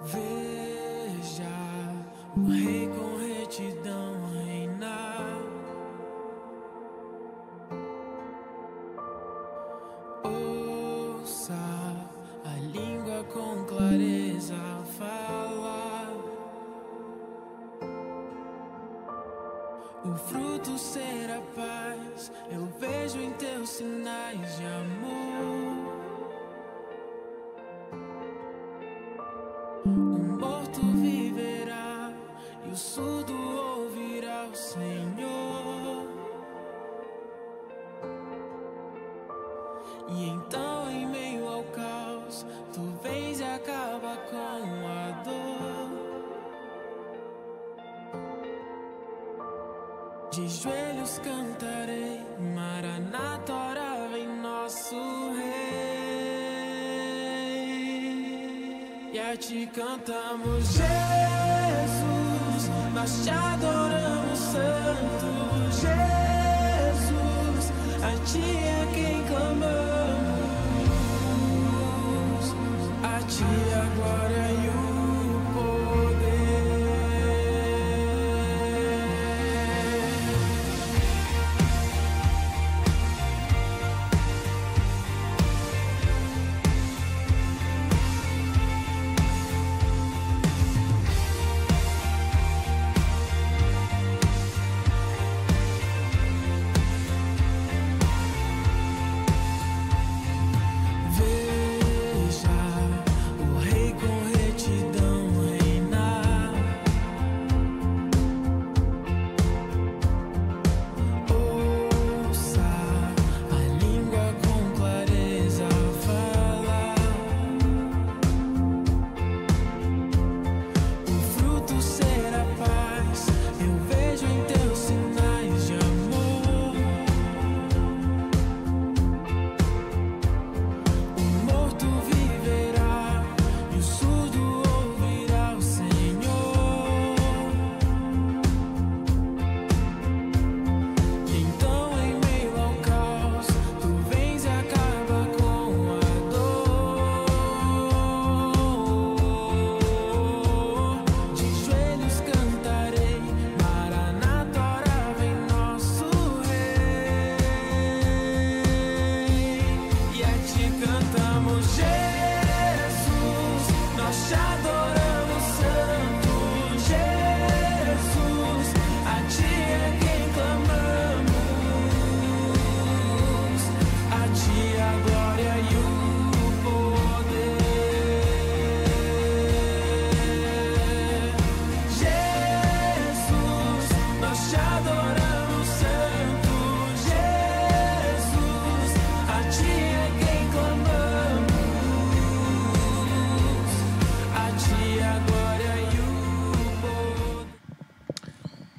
Veja o rei com retidão reinar. Ouça a língua com clareza falar. O fruto será paz, eu vejo em teus sinais de amor. O morto viverá e o surdo ouvirá o Senhor. E então, em meio ao caos, tu vens e acaba com a dor. De joelhos cantarei, Maranata, ora vem nosso Rei. E a ti cantamos, Jesus, nós te adoramos, Santo Jesus, a ti é quem clamamos, a ti a glória e o poder.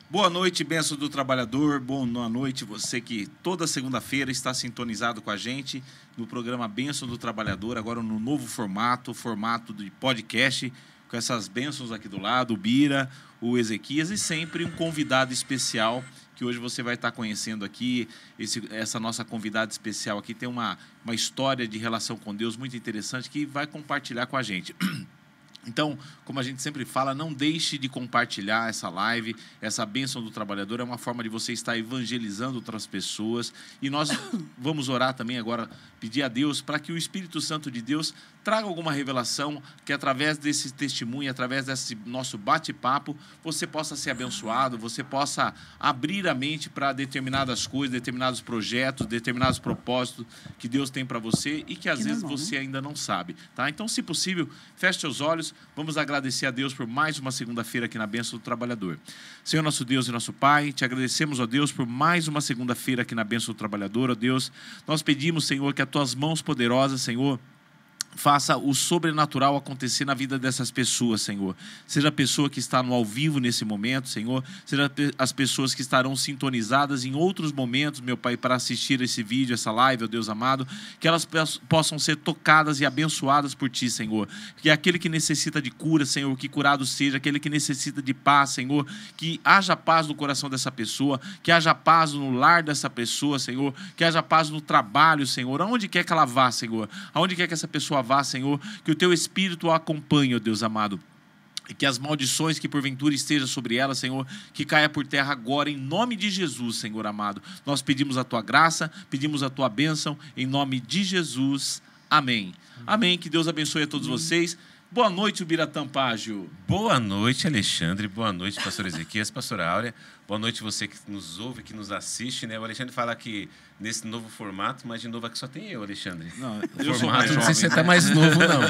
Boa noite, bênção do trabalhador. Boa noite, você que toda segunda-feira está sintonizado com a gente no programa Bênção do Trabalhador, agora no novo formato de podcast, com essas bênçãos aqui do lado, o Bira, o Ezequias e sempre um convidado especial que hoje você vai estar conhecendo aqui. Essa nossa convidada especial aqui tem uma história de relação com Deus muito interessante que vai compartilhar com a gente. Então, como a gente sempre fala, não deixe de compartilhar essa live, essa bênção do trabalhador, é uma forma de você estar evangelizando outras pessoas. E nós vamos orar também agora, pedir a Deus para que o Espírito Santo de Deus traga alguma revelação, que através desse testemunho, através desse nosso bate-papo, você possa ser abençoado, você possa abrir a mente para determinadas coisas, determinados projetos, determinados propósitos que Deus tem para você e que às vezes você ainda não sabe, tá? Então, se possível, feche seus olhos. Vamos agradecer a Deus por mais uma segunda-feira aqui na Bênção do Trabalhador. Senhor, nosso Deus e nosso Pai, te agradecemos, ó Deus, por mais uma segunda-feira aqui na Bênção do Trabalhador, ó Deus. Nós pedimos, Senhor, que as tuas mãos poderosas, Senhor, faça o sobrenatural acontecer na vida dessas pessoas, Senhor. Seja a pessoa que está no ao vivo nesse momento, Senhor. Seja as pessoas que estarão sintonizadas em outros momentos, meu Pai, para assistir esse vídeo, essa live, ó Deus amado. Que elas possam ser tocadas e abençoadas por Ti, Senhor. Que aquele que necessita de cura, Senhor, que curado seja. Aquele que necessita de paz, Senhor. Que haja paz no coração dessa pessoa. Que haja paz no lar dessa pessoa, Senhor. Que haja paz no trabalho, Senhor. Aonde quer que ela vá, Senhor. Aonde quer que essa pessoa vá, Senhor, que o Teu Espírito a acompanhe, ó Deus amado. E que as maldições que porventura estejam sobre ela, Senhor, que caia por terra agora, em nome de Jesus, Senhor amado. Nós pedimos a Tua graça, pedimos a Tua bênção, em nome de Jesus. Amém. Amém. Que Deus abençoe a todos vocês. Boa noite, Ubiratã Págio. Boa noite, Alexandre. Boa noite, pastor Ezequias, pastora Áurea. Boa noite você que nos ouve, que nos assiste, né? O Alexandre fala que nesse novo formato, mas de novo aqui só tem eu, Alexandre. Não, eu sou mais não sei se você está mais novo, não.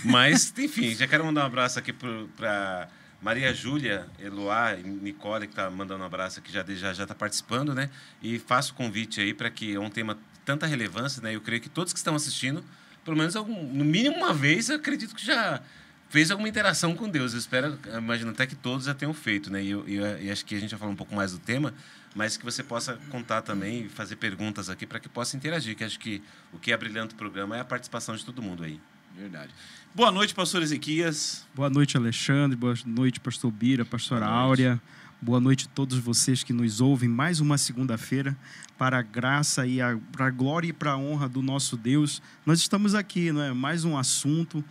Mas, enfim, já quero mandar um abraço aqui para Maria Júlia, Eloá e Nicole, que está mandando um abraço aqui, já está participando, né? E faço o convite aí para que é um tema de tanta relevância, né? Eu creio que todos que estão assistindo, pelo menos no mínimo uma vez, eu acredito que já fez alguma interação com Deus. Eu imagino até que todos já tenham feito, né? E acho que a gente já falou um pouco mais do tema, mas que você possa contar também e fazer perguntas aqui para que possa interagir, que acho que o que abrilhanta o programa é a participação de todo mundo aí. Verdade. Boa noite, pastor Ezequias. Boa noite, Alexandre. Boa noite, pastor Bira, pastora Áurea. Boa noite a todos vocês que nos ouvem mais uma segunda-feira para a graça e para a glória e para a honra do nosso Deus. Nós estamos aqui, não é? Mais um assunto.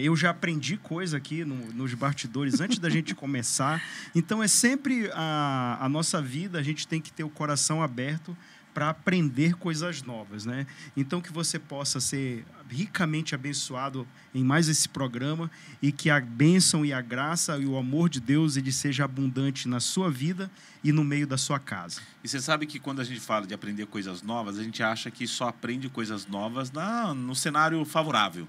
Eu já aprendi coisa aqui nos bastidores antes da gente começar. Então, é sempre a nossa vida, a gente tem que ter o coração aberto para aprender coisas novas, né? Então, que você possa ser ricamente abençoado em mais esse programa e que a bênção e a graça e o amor de Deus ele seja abundante na sua vida e no meio da sua casa. E você sabe que quando a gente fala de aprender coisas novas, a gente acha que só aprende coisas novas no cenário favorável.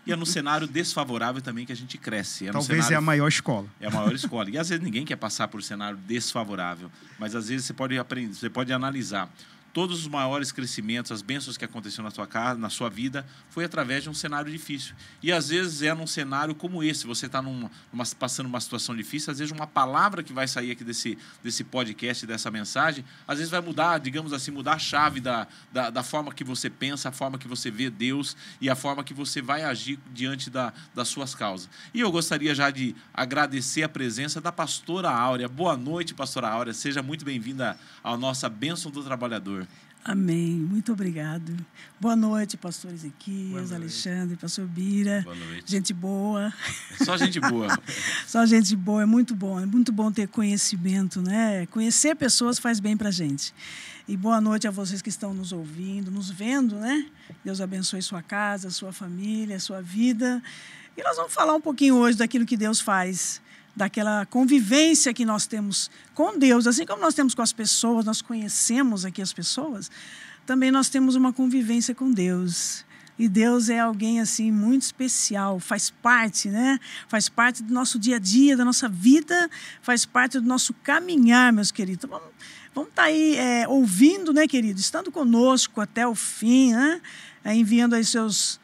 E é no cenário desfavorável também que a gente cresce. Talvez é a maior escola. É a maior escola. E às vezes ninguém quer passar por cenário desfavorável, mas às vezes você pode analisar. Todos os maiores crescimentos, as bênçãos que aconteceram na sua casa, na sua vida, foi através de um cenário difícil. E às vezes é num cenário como esse, você está passando uma situação difícil, às vezes uma palavra que vai sair aqui desse podcast, dessa mensagem, às vezes vai mudar, digamos assim, mudar a chave da forma que você pensa, a forma que você vê Deus e a forma que você vai agir diante das suas causas. E eu gostaria já de agradecer a presença da pastora Áurea. Boa noite, pastora Áurea. Seja muito bem-vinda à nossa Bênção do Trabalhador. Amém. Muito obrigado. Boa noite, pastor Ezequias, Alexandre, pastor Bira. Boa noite. Gente boa. Só gente boa. Só gente boa. É muito bom ter conhecimento, né? Conhecer pessoas faz bem pra gente. E boa noite a vocês que estão nos ouvindo, nos vendo, né? Deus abençoe sua casa, sua família, sua vida. E nós vamos falar um pouquinho hoje daquilo que Deus faz, daquela convivência que nós temos com Deus, assim como nós temos com as pessoas, nós conhecemos aqui as pessoas, também nós temos uma convivência com Deus. E Deus é alguém assim muito especial, faz parte, né? Faz parte do nosso dia a dia, da nossa vida, faz parte do noso caminhar, meus queridos. Então, vamos estar aí ouvindo, né, querido? Estando conosco até o fim, né? Enviando aí seus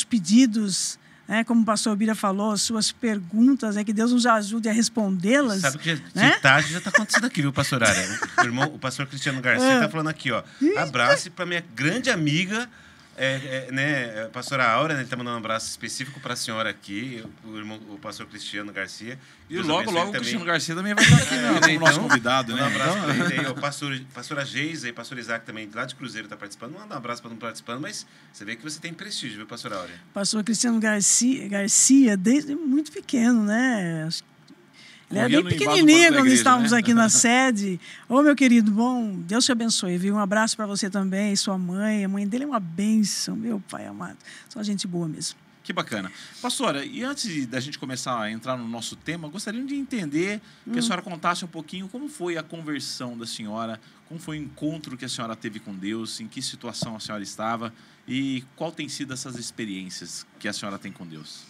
pedidos, como o pastor Bira falou, suas perguntas, que Deus nos ajude a respondê-las. Sabe que de tarde já está acontecendo aqui, viu, pastor Áurea? O pastor Cristiano Garcia está falando aqui, ó. Abraço para minha grande amiga, a pastora Áurea, né? Ele está mandando um abraço específico para a senhora aqui, o pastor Cristiano Garcia. E logo o Cristiano Garcia também vai estar aqui como nosso convidado, né? Um abraço para ele aí, o pastora Geisa e o pastor Isaac também, lá de Cruzeiro, está participando. Não manda um abraço para não participando, mas você vê que você tem prestígio, viu, pastora Áurea? Pastor Cristiano Garcia, desde muito pequeno, né? Ele era bem pequenininho quando estávamos aqui na sede. Ô, meu querido, bom, Deus te abençoe, viu? Um abraço para você também, sua mãe. A mãe dele é uma bênção, meu pai amado. Só gente boa mesmo. Que bacana. Pastora, e antes da gente começar a entrar no nosso tema, gostaria de entender que a senhora contasse um pouquinho como foi a conversão da senhora, como foi o encontro que a senhora teve com Deus, em que situação a senhora estava e qual tem sido essas experiências que a senhora tem com Deus.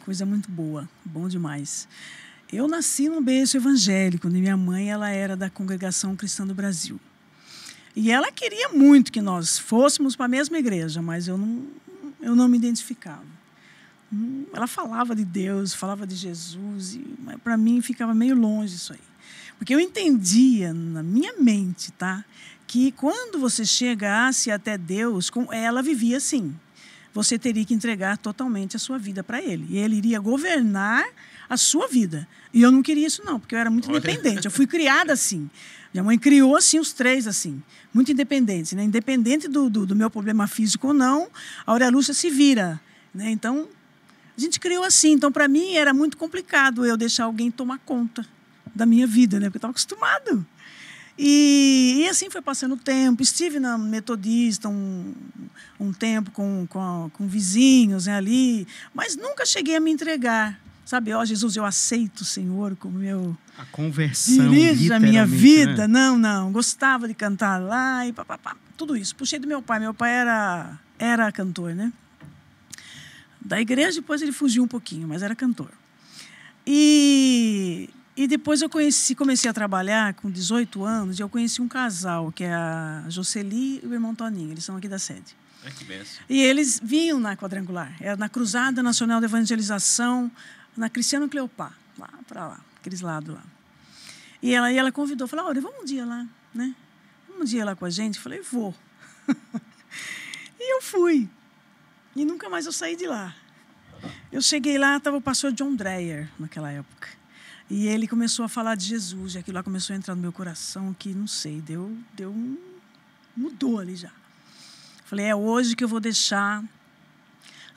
Coisa muito boa, bom demais. Eu nasci num berço evangélico, e minha mãe ela era da Congregação Cristã do Brasil. E ela queria muito que nós fôssemos para a mesma igreja, mas eu eu não me identificava. Ela falava de Deus, falava de Jesus, mas para mim ficava meio longe isso aí. Porque eu entendia na minha mente, tá, que quando você chegasse até Deus, ela vivia assim. Você teria que entregar totalmente a sua vida para Ele. E Ele iria governar a sua vida. E eu não queria isso não, porque eu era muito independente. Eu fui criada assim. Minha mãe criou assim os três assim, muito independentes, né? Independente do meu problema físico ou não, a Aurea Lúcia se vira, né? Então, a gente criou assim. Então, para mim, era muito complicado eu deixar alguém tomar conta da minha vida, né? Porque eu estava acostumado. E assim foi passando o tempo. Estive na Metodista um tempo com vizinhos, né, ali, mas nunca cheguei a me entregar. Sabe, ó, Jesus, eu aceito o Senhor como meu... A conversão, dirige a minha vida. Né? Não. Gostava de cantar lá e papapá. Tudo isso. Puxei do meu pai. Meu pai era cantor, né? Da igreja, depois ele fugiu um pouquinho, mas era cantor. E depois eu comecei a trabalhar com 18 anos e eu conheci um casal, que é a Jocely e o irmão Toninho. Eles são aqui da sede. Ai, que benção. E eles vinham na Quadrangular. Era na Cruzada Nacional de Evangelização, na Cristiano Cleopá, lá para lá, aqueles lados lá. E ela convidou, falou, olha, vamos um dia lá, né? Vamos um dia lá com a gente? Eu falei, vou. E eu fui. E nunca mais eu saí de lá. Eu cheguei lá, estava o pastor John Dreyer naquela época. E ele começou a falar de Jesus, e aquilo lá começou a entrar no meu coração, que, não sei, mudou ali já. Falei, é hoje que eu vou deixar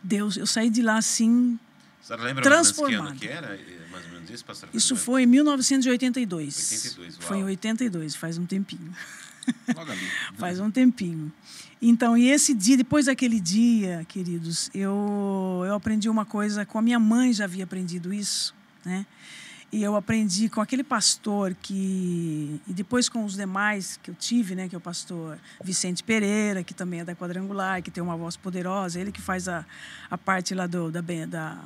Deus. Eu saí de lá assim, a senhora lembra transformada. mais ou menos que ano que era, mais ou menos isso, pastora? Isso foi em 1982. 82, uau. Foi em 82, faz um tempinho. Logo ali. Faz um tempinho. Então, e esse dia, depois daquele dia, queridos, eu aprendi uma coisa, com a minha mãe já havia aprendido isso, né? E eu aprendi com aquele pastor e depois com os demais que eu tive, né, que é o pastor Vicente Pereira, que também é da Quadrangular, que tem uma voz poderosa, ele que faz a parte lá da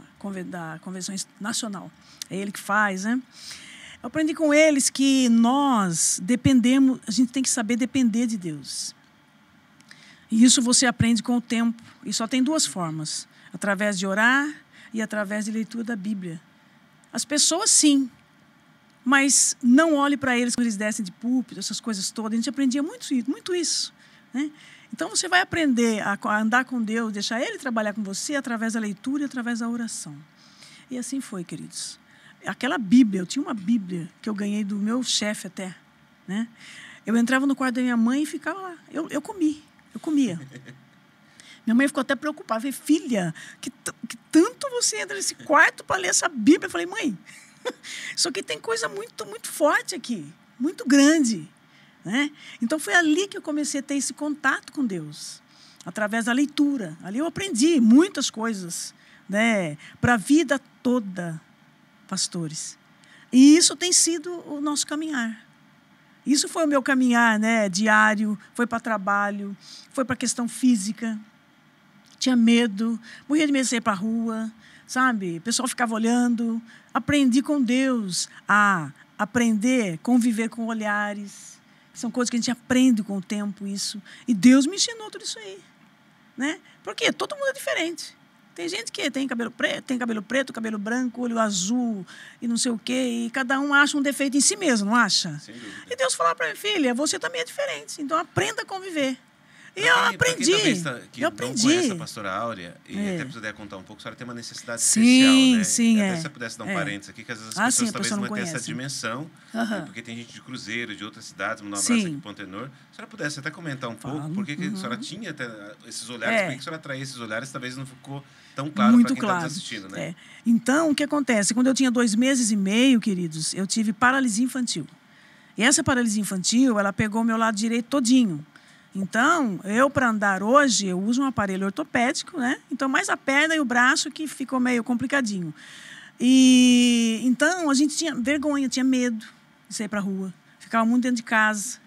Convenção Nacional. É ele que faz, né? Eu aprendi com eles que nós dependemos, a gente tem que saber depender de Deus. E isso você aprende com o tempo. E só tem duas formas, através de orar e através de leitura da Bíblia. As pessoas, sim, mas não olhe para eles quando eles descem de púlpito, essas coisas todas. A gente aprendia muito isso, né? Então, você vai aprender a andar com Deus, deixar Ele trabalhar com você através da leitura e através da oração. E assim foi, queridos. Aquela Bíblia, eu tinha uma Bíblia que eu ganhei do meu chefe até, né? Eu entrava no quarto da minha mãe e ficava lá. Eu comia. Minha mãe ficou até preocupada. Eu falei, filha, que tanto você entra nesse quarto para ler essa Bíblia? Eu falei, mãe, isso aqui tem coisa muito, muito forte aqui, muito grande, né? Então, foi ali que eu comecei a ter esse contato com Deus, através da leitura. Ali eu aprendi muitas coisas, né, para a vida toda, pastores. E isso tem sido o nosso caminhar. Isso foi o meu caminhar, né, diário, foi para trabalho, foi para a questão física. Tinha medo, morria de medo de sair para a rua, sabe? O pessoal ficava olhando. Aprendi com Deus a aprender a conviver com olhares. São coisas que a gente aprende com o tempo, isso. E Deus me ensinou tudo isso aí, né? Porque todo mundo é diferente. Tem gente que tem cabelo preto, cabelo branco, olho azul e não sei o quê. E cada um acha um defeito em si mesmo, não acha? Sem dúvida. E Deus falou para mim, filha, você também é diferente. Então, aprenda a conviver. E eu aprendi. Eu aprendi. Não conhece a pastora Áurea, e até se puder contar um pouco, a senhora tem uma necessidade especial, né? Sim, até se você pudesse dar um parênteses aqui, que às vezes as pessoas talvez não tenham essa dimensão, né? Porque tem gente de Cruzeiro, de outras cidades, mandar um abraço aqui em Pontenor. Se a senhora pudesse até comentar um pouco, por que a senhora tinha até esses olhares, por que a senhora atraía esses olhares, talvez não ficou tão claro para quem está nos assistindo, né? Então, o que acontece? Quando eu tinha 2 meses e meio, queridos, eu tive paralisia infantil. E essa paralisia infantil, ela pegou o meu lado direito todinho. Então, para andar hoje, eu uso um aparelho ortopédico, né? Então, mais a perna e o braço que ficou meio complicadinho. E então, a gente tinha vergonha, tinha medo de sair para a rua. Ficava muito dentro de casa.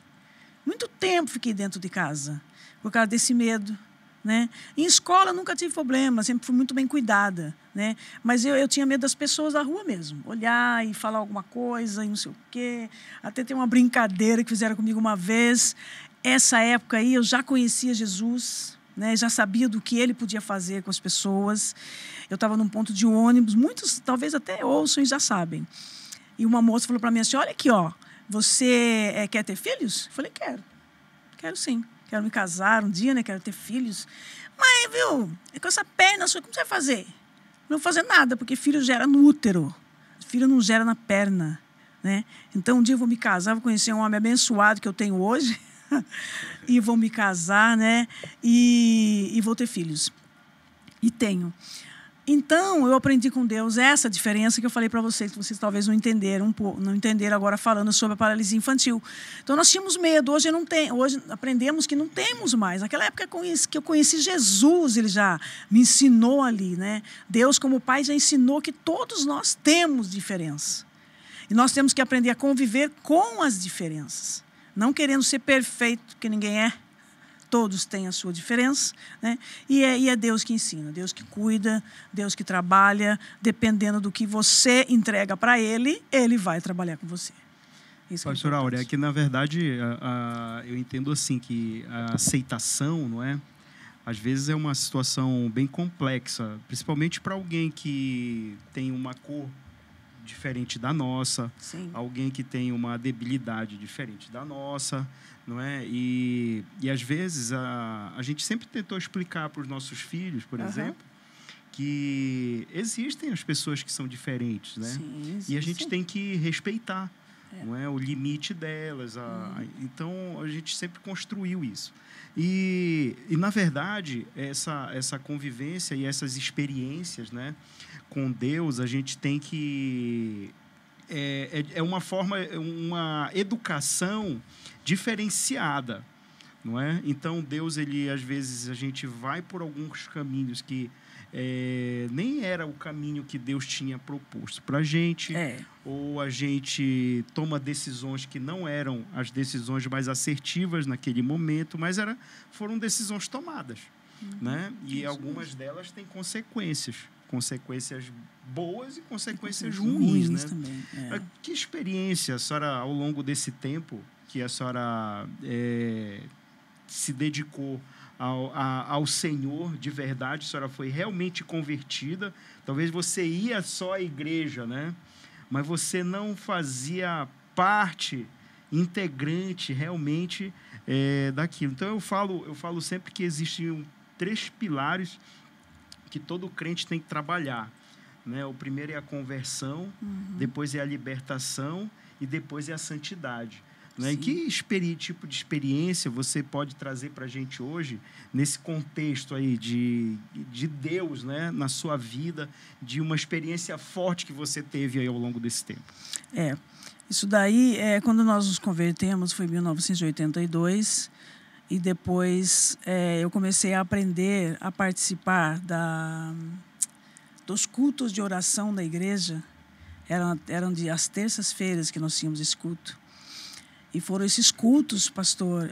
Muito tempo fiquei dentro de casa, por causa desse medo, né? Em escola, nunca tive problema, sempre fui muito bem cuidada, né? Mas eu tinha medo das pessoas da rua mesmo. Olhar e falar alguma coisa e não sei o quê. Até tem uma brincadeira que fizeram comigo uma vez. Essa época aí, eu já conhecia Jesus, né? Já sabia do que ele podia fazer com as pessoas. Eu estava num ponto de ônibus, muitos talvez até ouçam e já sabem. E uma moça falou para mim assim, olha aqui, ó, você quer ter filhos? Eu falei, quero sim. Quero me casar um dia, né? Quero ter filhos. Mas, viu, com essa perna sua, como você vai fazer? Não vou fazer nada, porque filho gera no útero. Filho não gera na perna, né? Então, um dia eu vou me casar, vou conhecer um homem abençoado que eu tenho hoje e vou me casar, né? E vou ter filhos. E tenho. Então, eu aprendi com Deus essa diferença que eu falei para vocês, que vocês talvez não entenderam agora falando sobre a paralisia infantil. Então, nós tínhamos medo. Hoje aprendemos que não temos mais. Naquela época que eu conheci Jesus, ele já me ensinou ali, né? Deus, como Pai, já ensinou que todos nós temos diferença. E nós temos que aprender a conviver com as diferenças. Não querendo ser perfeito, que ninguém é. Todos têm a sua diferença, né? E é Deus que ensina, Deus que cuida, Deus que trabalha. Dependendo do que você entrega para Ele, Ele vai trabalhar com você. Pastor Áurea, é que na verdade eu entendo assim que a aceitação, não é? Às vezes é uma situação bem complexa, principalmente para alguém que tem uma cor diferente da nossa, sim, alguém que tem uma debilidade diferente da nossa, não é? E às vezes a gente sempre tentou explicar para os nossos filhos, por exemplo, que existem as pessoas que são diferentes, né? Sim, e a gente tem que respeitar, É. não é, o limite delas. Então, a gente sempre construiu isso. E na verdade, essa convivência e essas experiências, né, com Deus, a gente tem que... É uma forma, uma educação diferenciada, não é? Então, Deus, ele, às vezes, a gente vai por alguns caminhos que nem era o caminho que Deus tinha proposto para a gente, ou a gente toma decisões que não eram as decisões mais assertivas naquele momento, mas foram decisões tomadas, né? E algumas delas têm consequências boas e consequências ruins, né? Também, Que experiência a senhora, ao longo desse tempo que a senhora se dedicou ao Senhor de verdade, a senhora foi realmente convertida? Talvez você ia só à igreja, né? Mas você não fazia parte integrante realmente daquilo. Então, eu falo sempre que existem 3 pilares que todo crente tem que trabalhar, né? O primeiro é a conversão, depois é a libertação e depois é a santidade. Né? Que tipo de experiência você pode trazer para a gente hoje, nesse contexto aí de Deus, né? Na sua vida, de uma experiência forte que você teve aí ao longo desse tempo? Isso daí, quando nós nos convertemos, foi em 1982, e depois eu comecei a aprender a participar dos cultos de oração da igreja. Eram às terças-feiras que nós tínhamos esse culto. E foram esses cultos, pastor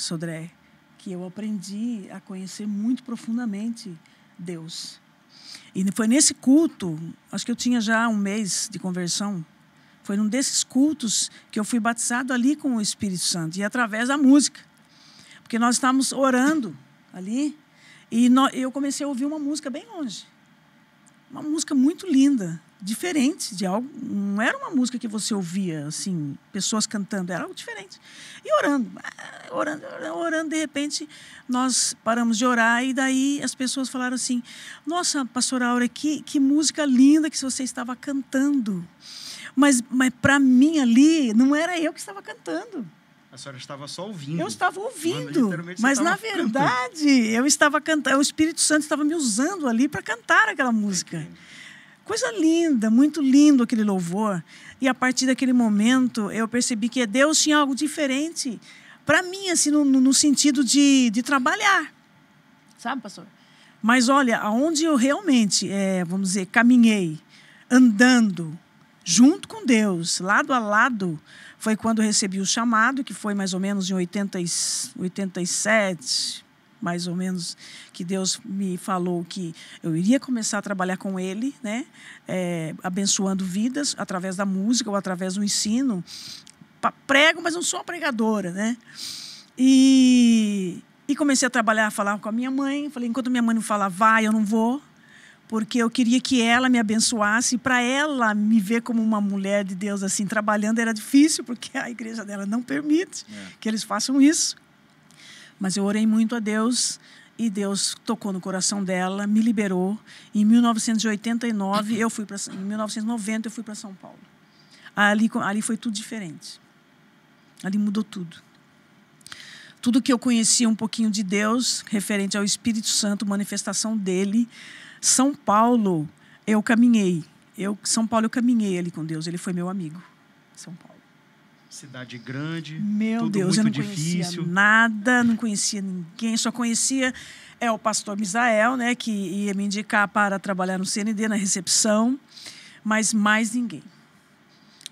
Sodré, que eu aprendi a conhecer muito profundamente Deus. E foi nesse culto, acho que eu tinha já 1 mês de conversão, foi num desses cultos que eu fui batizado ali com o Espírito Santo, e através da música. Porque nós estávamos orando ali, e eu comecei a ouvir uma música bem longe. Uma música muito linda, diferente de algo. Não era uma música que você ouvia, assim, pessoas cantando, era algo diferente. E orando, de repente, nós paramos de orar, e daí as pessoas falaram assim: nossa, pastora Áurea, que música linda que você estava cantando. Mas para mim ali, não era eu que estava cantando. A senhora estava só ouvindo. Eu estava ouvindo, mas na verdade eu estava cantando. O Espírito Santo estava me usando ali para cantar aquela música. Coisa linda, muito lindo aquele louvor. E a partir daquele momento eu percebi que Deus tinha algo diferente para mim, assim, no sentido de trabalhar. Sabe, pastor? Mas olha, aonde eu realmente, vamos dizer, caminhei, andando junto com Deus, lado a lado, foi quando eu recebi o chamado, que foi mais ou menos em 87, mais ou menos, que Deus me falou que eu iria começar a trabalhar com Ele, né? Abençoando vidas através da música ou através do ensino. Prego, mas não sou uma pregadora, né? E E comecei a trabalhar, a falar com a minha mãe. Falei, enquanto minha mãe não falar, vai, eu não vou. Porque eu queria que ela me abençoasse. E para ela me ver como uma mulher de Deus assim, trabalhando, era difícil, porque a igreja dela não permite que eles façam isso. Mas eu orei muito a Deus e Deus tocou no coração dela, me liberou. Em 1989, em 1990, eu fui para São Paulo. Ali foi tudo diferente. Ali mudou tudo. Tudo que eu conhecia um pouquinho de Deus, referente ao Espírito Santo, manifestação dele. São Paulo, eu caminhei. São Paulo, eu caminhei ali com Deus. Ele foi meu amigo. São Paulo. Cidade grande. Meu tudo Deus, eu não difícil. Conhecia nada, não conhecia ninguém. Só conhecia o pastor Misael, né, que ia me indicar para trabalhar no CND, na recepção. Mas mais ninguém.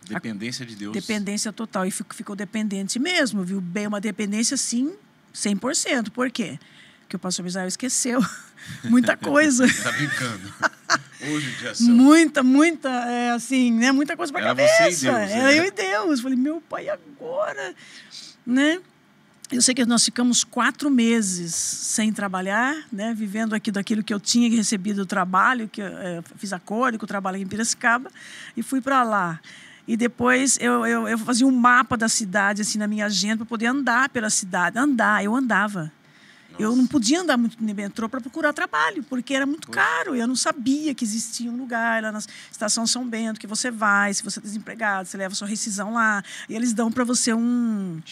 Dependência de Deus. Dependência total. E ficou dependente mesmo, viu? Bem, uma dependência, sim, 100%. Por quê? Porque o pastor Misael esqueceu muita coisa. Tá brincando. Hoje, judiação. Muita, assim, né? Muita coisa para cabeça. Era você e Deus. Era eu e Deus. Falei, meu pai, agora? Né? Eu sei que nós ficamos 4 meses sem trabalhar, né? Vivendo aqui daquilo que eu tinha recebido do trabalho, que eu fiz acordo com o trabalho aqui em Piracicaba, e fui para lá. E depois eu fazia um mapa da cidade, assim, na minha agenda, para poder andar pela cidade. Eu andava. Nossa. Eu não podia andar muito no metrô para procurar trabalho, porque era muito caro. Eu não sabia que existia um lugar lá na Estação São Bento, que você vai, se você é desempregado, você leva sua rescisão lá, e eles dão para você um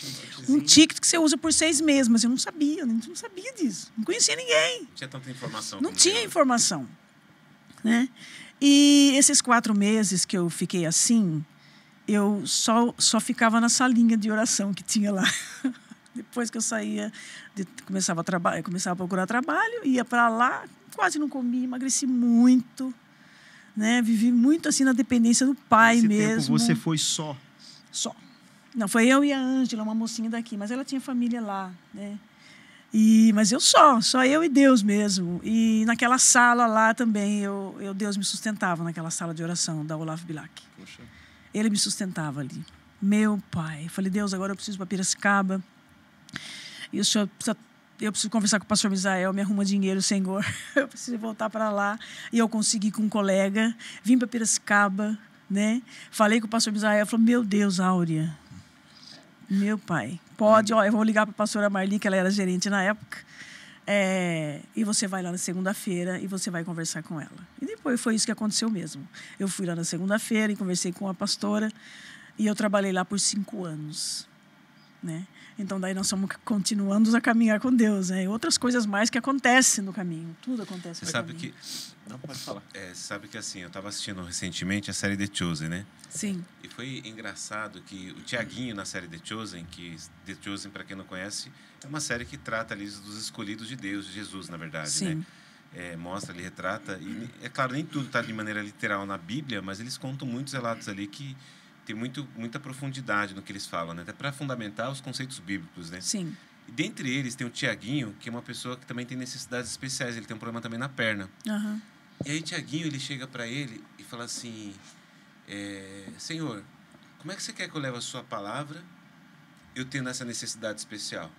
ticket que você usa por 6 meses. Mas eu não sabia, eu não sabia disso. Não conhecia ninguém. Não tinha tanta informação. Não tinha informação. Né? E esses 4 meses que eu fiquei assim, eu só ficava na salinha de oração que tinha lá. Depois que eu saía, começava a procurar trabalho, ia para lá, quase não comia, emagreci muito, né? Vivi muito assim na dependência do pai Esse mesmo. Tempo você foi só? Só. Não, foi eu e a Ângela, uma mocinha daqui, mas ela tinha família lá, né? Mas eu só eu e Deus mesmo. E naquela sala lá também, Deus me sustentava naquela sala de oração da Olaf Bilac. Poxa. Ele me sustentava ali. Meu pai. Eu falei, Deus, agora eu preciso ir para Piracicaba. E eu preciso conversar com o pastor Misael, me arruma dinheiro, Senhor. Eu preciso voltar para lá. E eu consegui com um colega, vim para Piracicaba, né? Falei com o pastor Misael, falou, meu Deus, Áurea, meu pai, pode, eu vou ligar para a pastora Marli, que ela era gerente na época, e você vai lá na segunda-feira e você vai conversar com ela. E depois foi isso que aconteceu mesmo. Eu fui lá na segunda-feira e conversei com a pastora e eu trabalhei lá por 5 anos, né? Então, daí nós estamos continuando a caminhar com Deus, né? E outras coisas mais que acontecem no caminho. Tudo acontece no caminho. Que... Não, pode falar. Você sabe que, assim, eu estava assistindo recentemente a série The Chosen, né? Sim. E foi engraçado que o Tiaguinho, na série The Chosen, que The Chosen, para quem não conhece, é uma série que trata ali dos escolhidos de Deus, de Jesus, na verdade, Sim. né? Mostra, ele retrata. E, é claro, nem tudo está de maneira literal na Bíblia, mas eles contam muitos relatos ali que tem muita profundidade no que eles falam, né? Até para fundamentar os conceitos bíblicos, né? Sim. E dentre eles tem o Tiaguinho, que é uma pessoa que também tem necessidades especiais. Ele tem um problema também na perna. Uhum. E aí Tiaguinho, ele chega para ele e fala assim, Senhor, como é que você quer que eu leve a sua palavra eu tendo essa necessidade especial?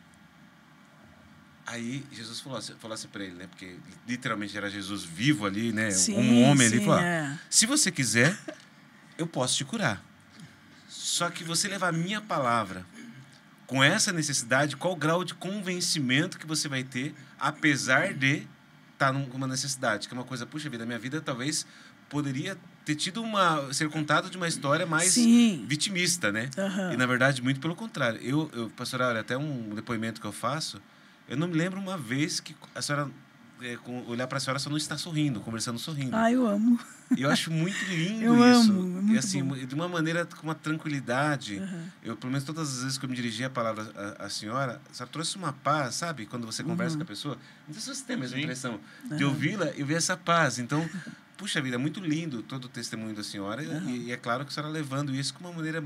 Aí Jesus falou assim para ele, né? Porque literalmente era Jesus vivo ali, né? Sim, Como homem ali. sim, Falou, se você quiser, eu posso te curar. Só que você levar a minha palavra com essa necessidade, qual o grau de convencimento que você vai ter, apesar de estar com uma necessidade? Que é uma coisa, puxa vida, minha vida talvez poderia ter tido ser contada de uma história mais vitimista, né? Uhum. E, na verdade, muito pelo contrário. Pastor Áurea, até um depoimento que eu faço, eu não me lembro uma vez que a senhora... olhar para a senhora, só não está sorrindo, conversando sorrindo. Eu amo. E eu acho muito lindo eu isso. Amo, é muito e assim, bom. de uma maneira, com uma tranquilidade. Uhum. Eu, pelo menos todas as vezes que eu me dirigi a palavra à senhora, a senhora trouxe uma paz, sabe? Quando você conversa com a pessoa. Não sei se você tem a mesma impressão de ouvi-la e ver essa paz. Então, puxa vida, é muito lindo todo o testemunho da senhora. E é claro que a senhora levando isso com uma maneira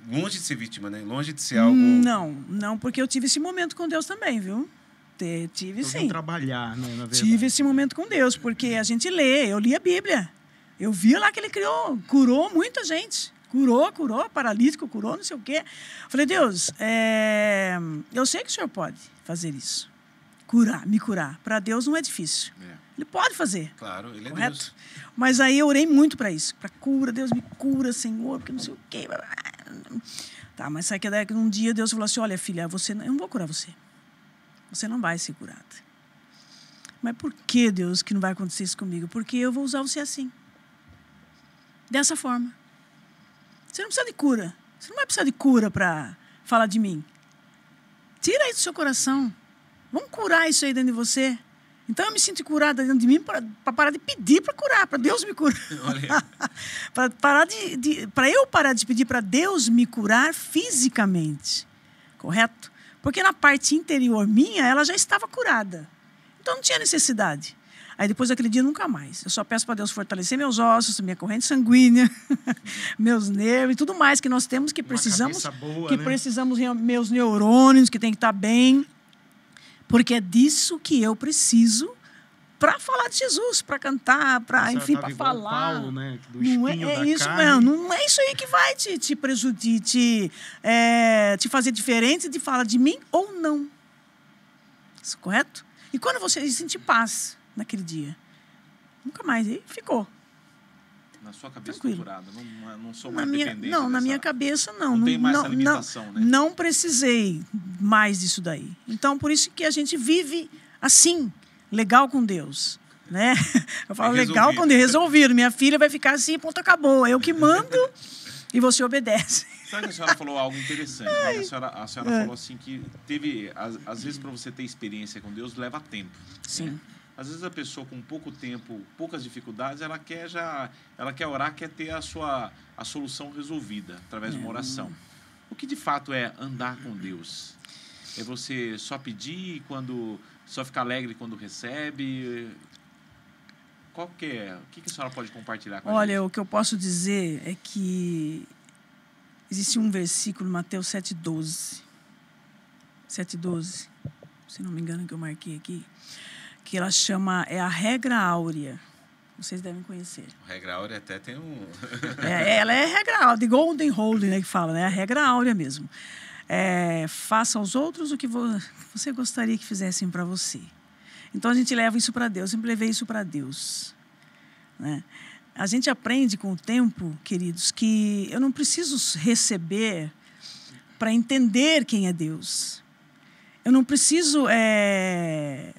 longe de ser vítima, né? Longe de ser algo... Não, porque eu tive esse momento com Deus também, viu? Tive sim. Trabalhar, né, na verdade. Tive esse momento com Deus, porque a gente lê, eu li a Bíblia. Eu vi lá que ele curou muita gente. Curou, paralítico, curou, não sei o quê. Falei, Deus, eu sei que o Senhor pode fazer isso. me curar. Para Deus não é difícil. Ele pode fazer. Claro, ele é correto? Deus. Mas aí eu orei muito para isso. Para cura, Deus me cura, Senhor, porque não sei o quê. Tá, mas sabe que daí um dia Deus falou assim, olha, filha, eu não vou curar você. Você não vai ser curada. Mas por que, Deus, que não vai acontecer isso comigo? Porque eu vou usar você assim. Dessa forma. Você não precisa de cura. Você não vai precisar de cura para falar de mim. Tira aí do seu coração. Vamos curar isso aí dentro de você. Então eu me sinto curada dentro de mim para parar de pedir para curar, para Deus me curar. Para eu parar de pedir para Deus me curar fisicamente. Correto? Porque na parte interior minha, ela já estava curada. Então não tinha necessidade. Aí depois daquele dia, nunca mais. Eu só peço para Deus fortalecer meus ossos, minha corrente sanguínea, meus nervos e tudo mais que nós temos, que precisamos. Boa, que né? precisamos, meus neurônios, que tem que estar bem. Porque é disso que eu preciso para falar de Jesus, para cantar, para, enfim, para falar. Paulo, né? Do Não espinho é da isso carne. mesmo. Não é isso aí que vai te prejudicar, te fazer diferente de falar de mim ou não. Isso, correto? E quando você sentir paz naquele dia, nunca mais, aí ficou. Na sua cabeça Tranquilo. curada, não sou Na mais minha, dependente não, na dessa- minha cabeça, não. Não tem mais essa limitação, né? Não precisei mais disso daí. Então, por isso que a gente vive assim, legal com Deus. Né? Eu falo legal resolvido. com Deus, resolvido. Minha filha vai ficar assim, ponto, acabou. Eu que mando e você obedece. Sabe que a senhora falou algo interessante, né? A senhora falou assim que teve, às vezes, para você ter experiência com Deus, leva tempo. Sim. Às vezes a pessoa com pouco tempo, poucas dificuldades, ela quer orar, quer ter a solução resolvida através de uma oração. O que de fato é andar com Deus? É você só pedir quando só ficar alegre quando recebe? Qual que é? O que a senhora pode compartilhar com a Olha, gente? o que eu posso dizer é que existe um versículo, Mateus 7,12. 7,12, se não me engano, que eu marquei aqui, que ela chama, é a regra áurea. Vocês devem conhecer. O regra áurea até tem um... Ela é a regra áurea, de Golden Rule, né, que fala, né? A regra áurea mesmo. Faça aos outros o que você gostaria que fizessem para você. Então a gente leva isso para Deus, eu sempre levei isso para Deus. Né? A gente aprende com o tempo, queridos, que eu não preciso receber para entender quem é Deus. Eu não preciso...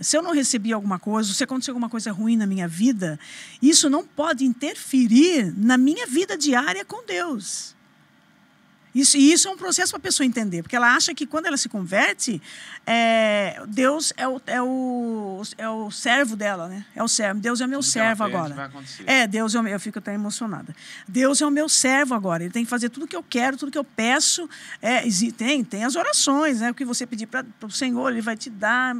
Se eu não recebi alguma coisa, se aconteceu alguma coisa ruim na minha vida, isso não pode interferir na minha vida diária com Deus. Isso é um processo para a pessoa entender, porque ela acha que quando ela se converte, Deus é o servo dela, né? É o servo. Deus é meu Tudo que ela servo pede agora. vai acontecer. Deus é o meu, eu fico até emocionada. Deus é o meu servo agora. Ele tem que fazer tudo que eu quero, tudo que eu peço. Tem as orações, né? O que você pedir para o Senhor, Ele vai te dar.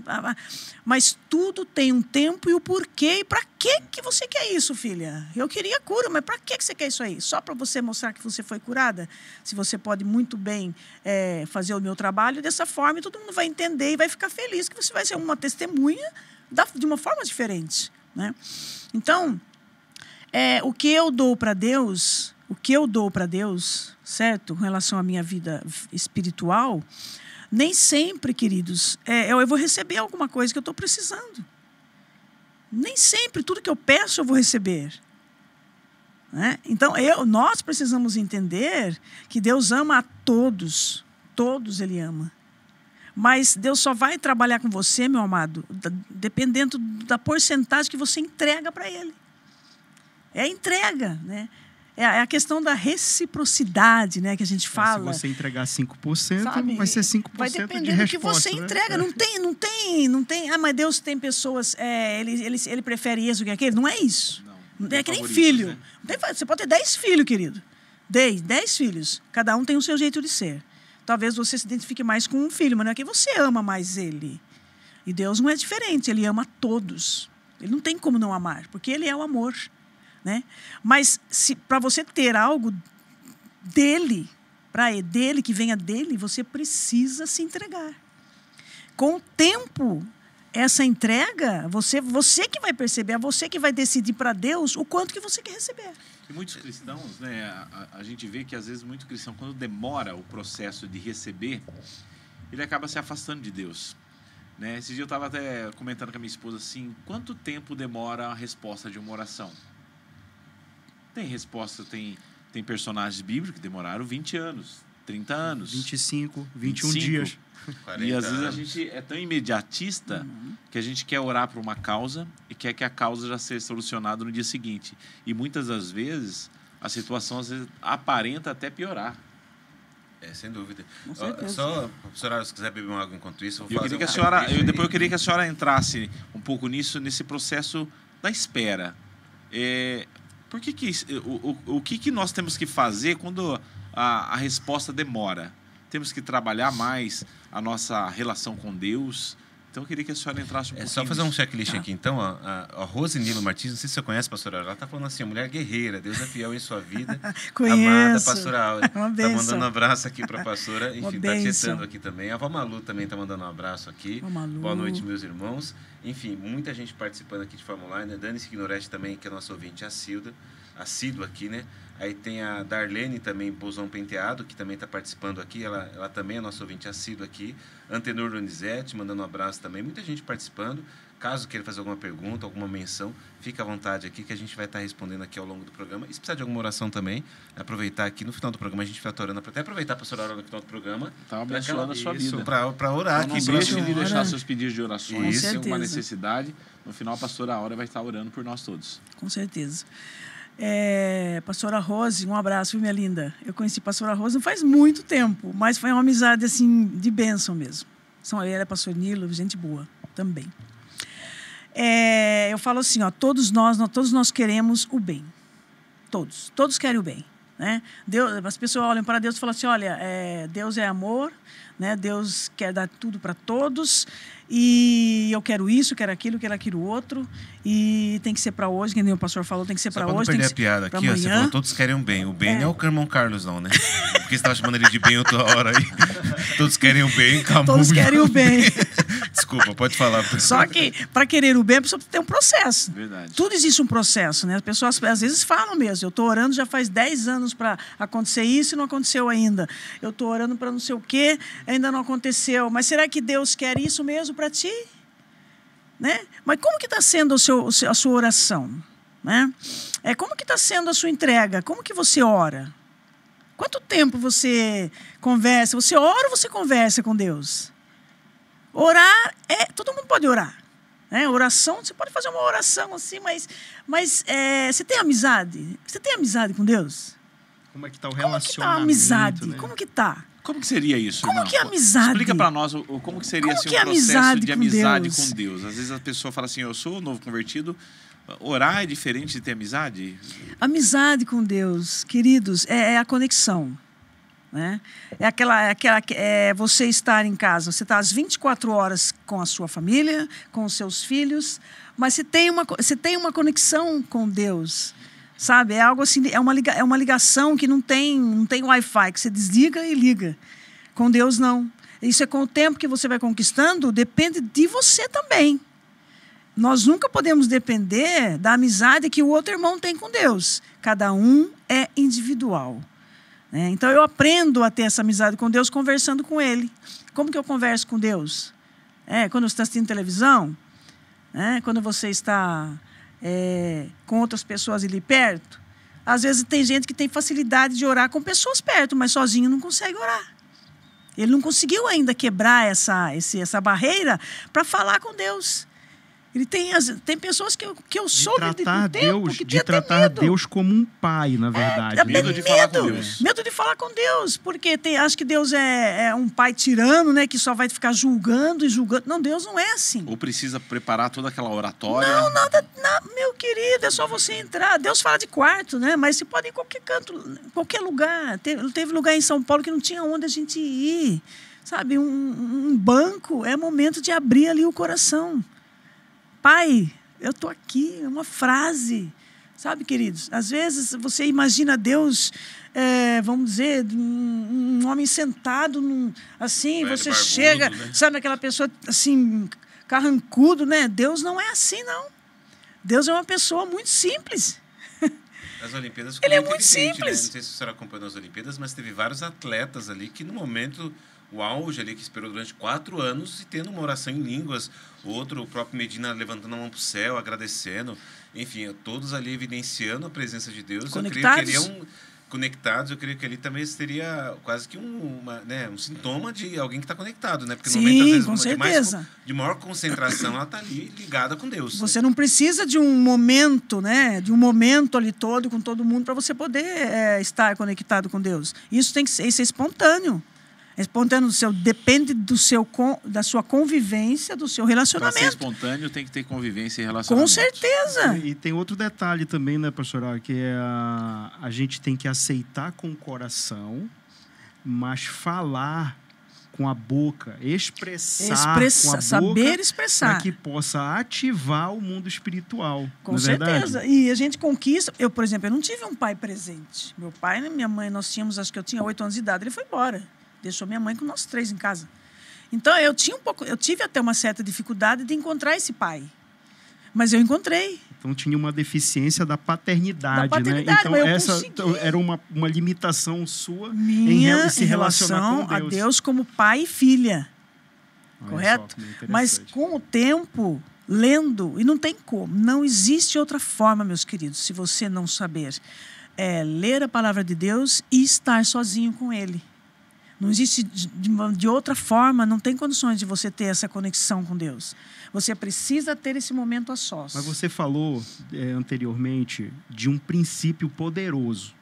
Mas tudo tem um tempo e o porquê. E para que você quer isso, filha? Eu queria cura, mas para que você quer isso aí? Só para você mostrar que você foi curada? Se você pode muito bem fazer o meu trabalho dessa forma, e todo mundo vai entender e vai ficar feliz que você vai ser uma testemunha de uma forma diferente, né? Então, o que eu dou para Deus, certo? Com relação à minha vida espiritual, nem sempre, queridos, eu vou receber alguma coisa que eu estou precisando. Nem sempre tudo que eu peço eu vou receber. Né? Então, nós precisamos entender que Deus ama a todos. Todos Ele ama. Mas Deus só vai trabalhar com você, meu amado, dependendo da porcentagem que você entrega para Ele. É a entrega, né? É a questão da reciprocidade, né, que a gente fala. Se você entregar 5%, Sabe? vai ser 5% Vai de depender resposta. do que você entrega. Não tem. Mas Deus tem pessoas. Ele prefere isso do que aquele. Não é isso. Não é que nem filho. Né? Você pode ter 10 filhos, querido. 10 filhos. Cada um tem o seu jeito de ser. Talvez você se identifique mais com um filho, mas não é que você ama mais ele. E Deus não é diferente. Ele ama todos. Ele não tem como não amar, porque Ele é o amor. Né? Mas para você ter algo dele, dele, que venha dele, você precisa se entregar. Com o tempo, essa entrega, você que vai perceber, é você que vai decidir para Deus o quanto que você quer receber. E muitos cristãos, né, a gente vê que às vezes muito cristão, quando demora o processo de receber, ele acaba se afastando de Deus. Né? Esse dia eu estava até comentando com a minha esposa assim, quanto tempo demora a resposta de uma oração? Tem resposta, tem personagens bíblicos que demoraram 20 anos, 30 anos. 25, 21 25. dias. 40 E às vezes a anos. gente é tão imediatista que a gente quer orar por uma causa e quer que a causa já seja solucionada no dia seguinte. E muitas das vezes a situação às vezes aparenta até piorar. Sem dúvida. Com certeza. Só, professora, se quiser beber uma água enquanto isso, eu vou Eu fazer queria que a um senhora, checklist aí. depois eu queria que a senhora entrasse um pouco nesse processo da espera. Por que o que nós temos que fazer quando a resposta demora? Temos que trabalhar mais a nossa relação com Deus. Então eu queria que a senhora entrasse um pouquinho. Só fazer um nisso. checklist aqui, então. A Rose Nilo Martins, não sei se você conhece, pastora Aura, ela está falando assim, mulher guerreira, Deus é fiel em sua vida. Conheço. Amada pastora Aura. Uma Está bênção. mandando um abraço aqui para a pastora. Uma Enfim, está bênção. tietando aqui também. A Vó Malu também está mandando um abraço aqui. Vó Malu. Boa noite, meus irmãos. Enfim, muita gente participando aqui de forma online. Né? Dani Signoretti também, que é nosso ouvinte assíduo aqui, né? Aí tem a Darlene também, Bozão Penteado, que também está participando aqui. Ela também é nosso ouvinte assíduo aqui. Antenor Donizete, mandando um abraço também. Muita gente participando. Caso queira fazer alguma pergunta, alguma menção, fica à vontade aqui que a gente vai estar respondendo aqui ao longo do programa. E se precisar de alguma oração também, aproveitar aqui no final do programa, a gente vai estar orando. Até aproveitar a pastora Aura no final do programa. Estava abençoando a sua vida. Para orar Então, aqui. não deixe de Ora. deixar seus pedidos de orações, Isso. se tem alguma certeza. necessidade. No final, a pastora Aura vai estar orando por nós todos. Com certeza. Pastora Rose, um abraço, viu, minha linda? Eu conheci a pastora Rose não faz muito tempo, mas foi uma amizade, assim, de bênção mesmo. Ela é pastor Nilo, gente boa também. Eu falo assim, ó, todos nós queremos o bem. Todos querem o bem. Né? As pessoas olham para Deus e falam assim, olha, Deus é amor, né? Deus quer dar tudo para todos e eu quero isso, quero aquilo outro e tem que ser para hoje, que nem o pastor falou, tem que ser para hoje, tem que perder ser a piada pra aqui, ó, você amanhã. falou, todos querem o bem. O bem não é o irmão Carlos, não, né? Porque você estava chamando ele de bem outra hora aí. Todos querem o bem, calma. Todos querem o bem. Desculpa, pode falar. Só que, para querer o bem, a pessoa tem um processo. Verdade. Tudo existe um processo, né? As pessoas às vezes falam mesmo. Eu estou orando já faz 10 anos para acontecer isso e não aconteceu ainda. Eu estou orando para não sei o quê, ainda não aconteceu. Mas será que Deus quer isso mesmo para ti? Né? Mas como que está sendo a sua oração? Né? Como que está sendo a sua entrega? Como que você ora? Quanto tempo você conversa? Você ora ou você conversa com Deus? Orar todo mundo pode orar. Né? Oração, você pode fazer uma oração assim, mas você tem amizade? Você tem amizade com Deus? Como é que está o Como que relacionamento? está a amizade? Né? Como que está? Como que seria isso, Como irmão? que é amizade? Explica para nós como que seria Como assim, que um é processo amizade de com amizade Deus? com Deus. Às vezes a pessoa fala assim, eu sou novo convertido. Orar é diferente de ter amizade? Amizade com Deus, queridos, é a conexão. Né? Você estar em casa, você está às 24 horas com a sua família, com os seus filhos, mas você tem uma conexão com Deus. Sabe? É algo assim, é uma ligação que não tem Wi-Fi, que você desliga e liga. Com Deus, não. Isso é com o tempo que você vai conquistando, depende de você também. Nós nunca podemos depender da amizade que o outro irmão tem com Deus. Cada um é individual. Né? Então, eu aprendo a ter essa amizade com Deus conversando com Ele. Como que eu converso com Deus? Quando você está assistindo televisão? Quando você está com outras pessoas ali perto? Às vezes tem gente que tem facilidade de orar com pessoas perto, mas sozinho não consegue orar. Ele não conseguiu ainda quebrar essa barreira para falar com Deus. Ele tem pessoas que eu soube de tempo que de tratar Deus como um pai, na verdade. Medo de falar com Deus. Medo de falar com Deus, porque acho que Deus é um pai tirano, né, que só vai ficar julgando e julgando. Não, Deus não é assim. Ou precisa preparar toda aquela oratória? Não, meu querido, é só você entrar. Deus fala de quarto, né? Mas você pode ir em qualquer canto, qualquer lugar. Teve lugar em São Paulo que não tinha onde a gente ir. Sabe, um banco é momento de abrir ali o coração. Pai, eu estou aqui, é uma frase. Sabe, queridos? Às vezes você imagina Deus, vamos dizer, um homem sentado, assim, você barbudo, chega, né? sabe, aquela pessoa assim, carrancudo, né? Deus não é assim, não. Deus é uma pessoa muito simples. Nas Olimpíadas Ele é muito muito evidente, simples. Né? Não sei se a senhora acompanhou as Olimpíadas, mas teve vários atletas ali que no momento o auge ali, que esperou durante 4 anos e tendo uma oração em línguas, outro, o próprio Medina levantando a mão para o céu, agradecendo, enfim, todos ali evidenciando a presença de Deus. Conectados. Eu creio que ele conectados, eu creio que ele também seria quase que um sintoma de alguém que está conectado, né? Porque no momento, às vezes, com certeza. de maior concentração, ela está ali ligada com Deus. Você não precisa de um momento, né? De um momento ali todo, com todo mundo, para você poder estar conectado com Deus. Isso tem que ser, isso é espontâneo. É espontâneo depende da sua convivência, do seu Para relacionamento. ser espontâneo, tem que ter convivência e relacionamento. Com certeza. E tem outro detalhe também, né, pastora, que é a gente tem que aceitar com o coração, mas falar com a boca, expressar com a boca, saber expressar. para que possa ativar o mundo espiritual. Com certeza. E a gente conquista. Eu, por exemplo, eu não tive um pai presente. Meu pai e minha mãe, acho que eu tinha 8 anos de idade, ele foi embora. Deixou minha mãe com nós 3 em casa. Então, eu tive até uma certa dificuldade de encontrar esse pai. Mas eu encontrei. Então, tinha uma deficiência da paternidade, né? Então, mas eu essa consegui. era uma limitação sua Minha em se relacionar com a Deus como pai e filha. Olha Correto? só, mas com o tempo, lendo, e não tem como, não existe outra forma, meus queridos, se você não saber ler a palavra de Deus e estar sozinho com Ele. Não existe de outra forma, não tem condições de você ter essa conexão com Deus. Você precisa ter esse momento a sós. Mas você falou anteriormente de um princípio poderoso,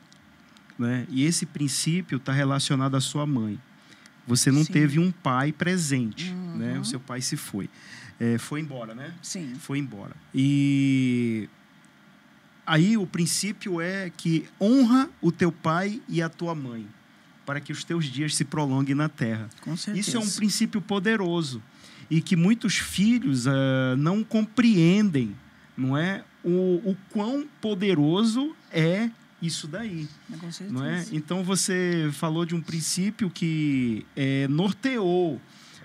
né? E esse princípio está relacionado à sua mãe. Você não teve um pai presente, né? O seu pai se foi. Foi embora, né? Sim. Foi embora. E aí o princípio é que honra o teu pai e a tua mãe, para que os teus dias se prolonguem na terra. Com certeza. Isso é um princípio poderoso e que muitos filhos não compreendem, não é? O quão poderoso é isso daí. Com certeza. Não é? Então, você falou de um princípio que norteou